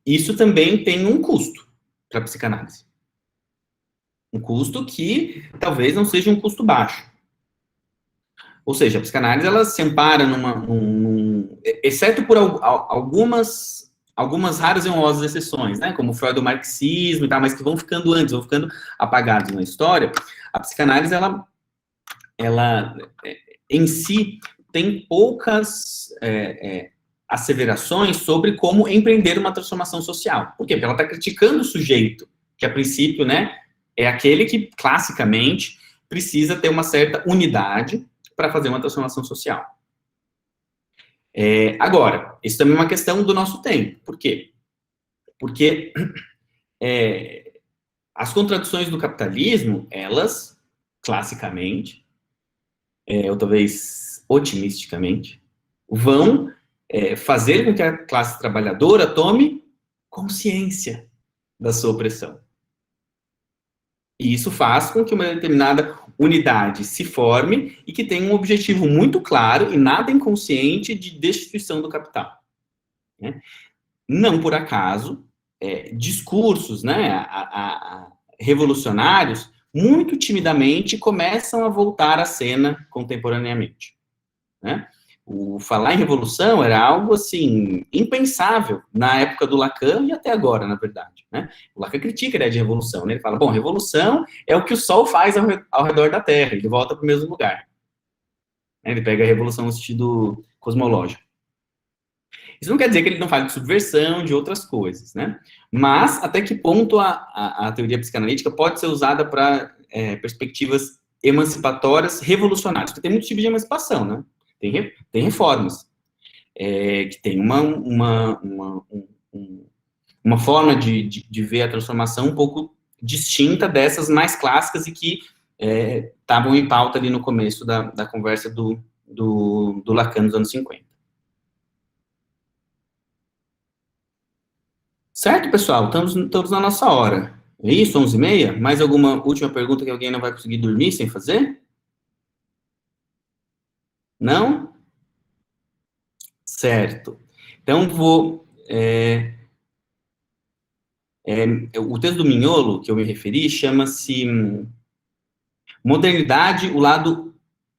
isso também tem um custo para a psicanálise. Um custo que talvez não seja um custo baixo. Ou seja, a psicanálise, ela se ampara exceto por algumas raras e honrosas exceções, né, como Freud do marxismo e tal, mas que vão ficando apagados na história, a psicanálise, ela em si tem poucas asseverações sobre como empreender uma transformação social. Por quê? Porque ela está criticando o sujeito, que a princípio, né, é aquele que, classicamente, precisa ter uma certa unidade para fazer uma transformação social. Agora, isso também é uma questão do nosso tempo. Por quê? Porque as contradições do capitalismo, elas, classicamente, ou talvez otimisticamente, vão fazer com que a classe trabalhadora tome consciência da sua opressão. E isso faz com que uma determinada unidade se forme e que tenha um objetivo muito claro e nada inconsciente de destituição do capital. Né? Não por acaso, discursos, né, revolucionários muito timidamente começam a voltar à cena contemporaneamente. Né? O falar em revolução era algo, assim, impensável na época do Lacan e até agora, na verdade. Né? O Lacan critica a ideia de revolução, né? Ele fala, bom, revolução é o que o Sol faz ao redor da Terra, ele volta para o mesmo lugar. Ele pega a revolução no sentido cosmológico. Isso não quer dizer que ele não fale de subversão, de outras coisas, né? Mas até que ponto a teoria psicanalítica pode ser usada para perspectivas emancipatórias revolucionárias, porque tem muitos tipos de emancipação, né? Tem reformas, que tem uma forma de ver a transformação um pouco distinta dessas mais clássicas e que estavam em pauta ali no começo da conversa do Lacan nos anos 50. Certo, pessoal? Estamos na nossa hora. É isso, 11h30? Mais alguma última pergunta que alguém não vai conseguir dormir sem fazer? Não? Certo. Então, o texto do Mignolo, que eu me referi, chama-se Modernidade, o lado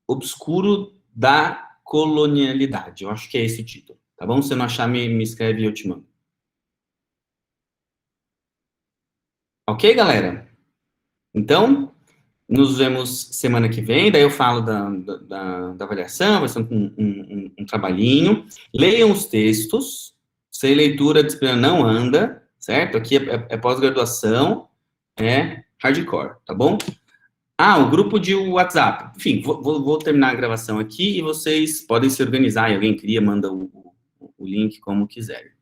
obscuro da colonialidade. Eu acho que é esse o título. Tá bom? Se você não achar, me escreve e eu te mando. Ok, galera? Então, nos vemos semana que vem, daí eu falo da avaliação, vai ser um trabalhinho. Leiam os textos, sem leitura a disciplina não anda, certo? Aqui é pós-graduação, é hardcore, tá bom? O grupo de WhatsApp. Enfim, vou terminar a gravação aqui e vocês podem se organizar, e alguém cria, manda o link como quiser.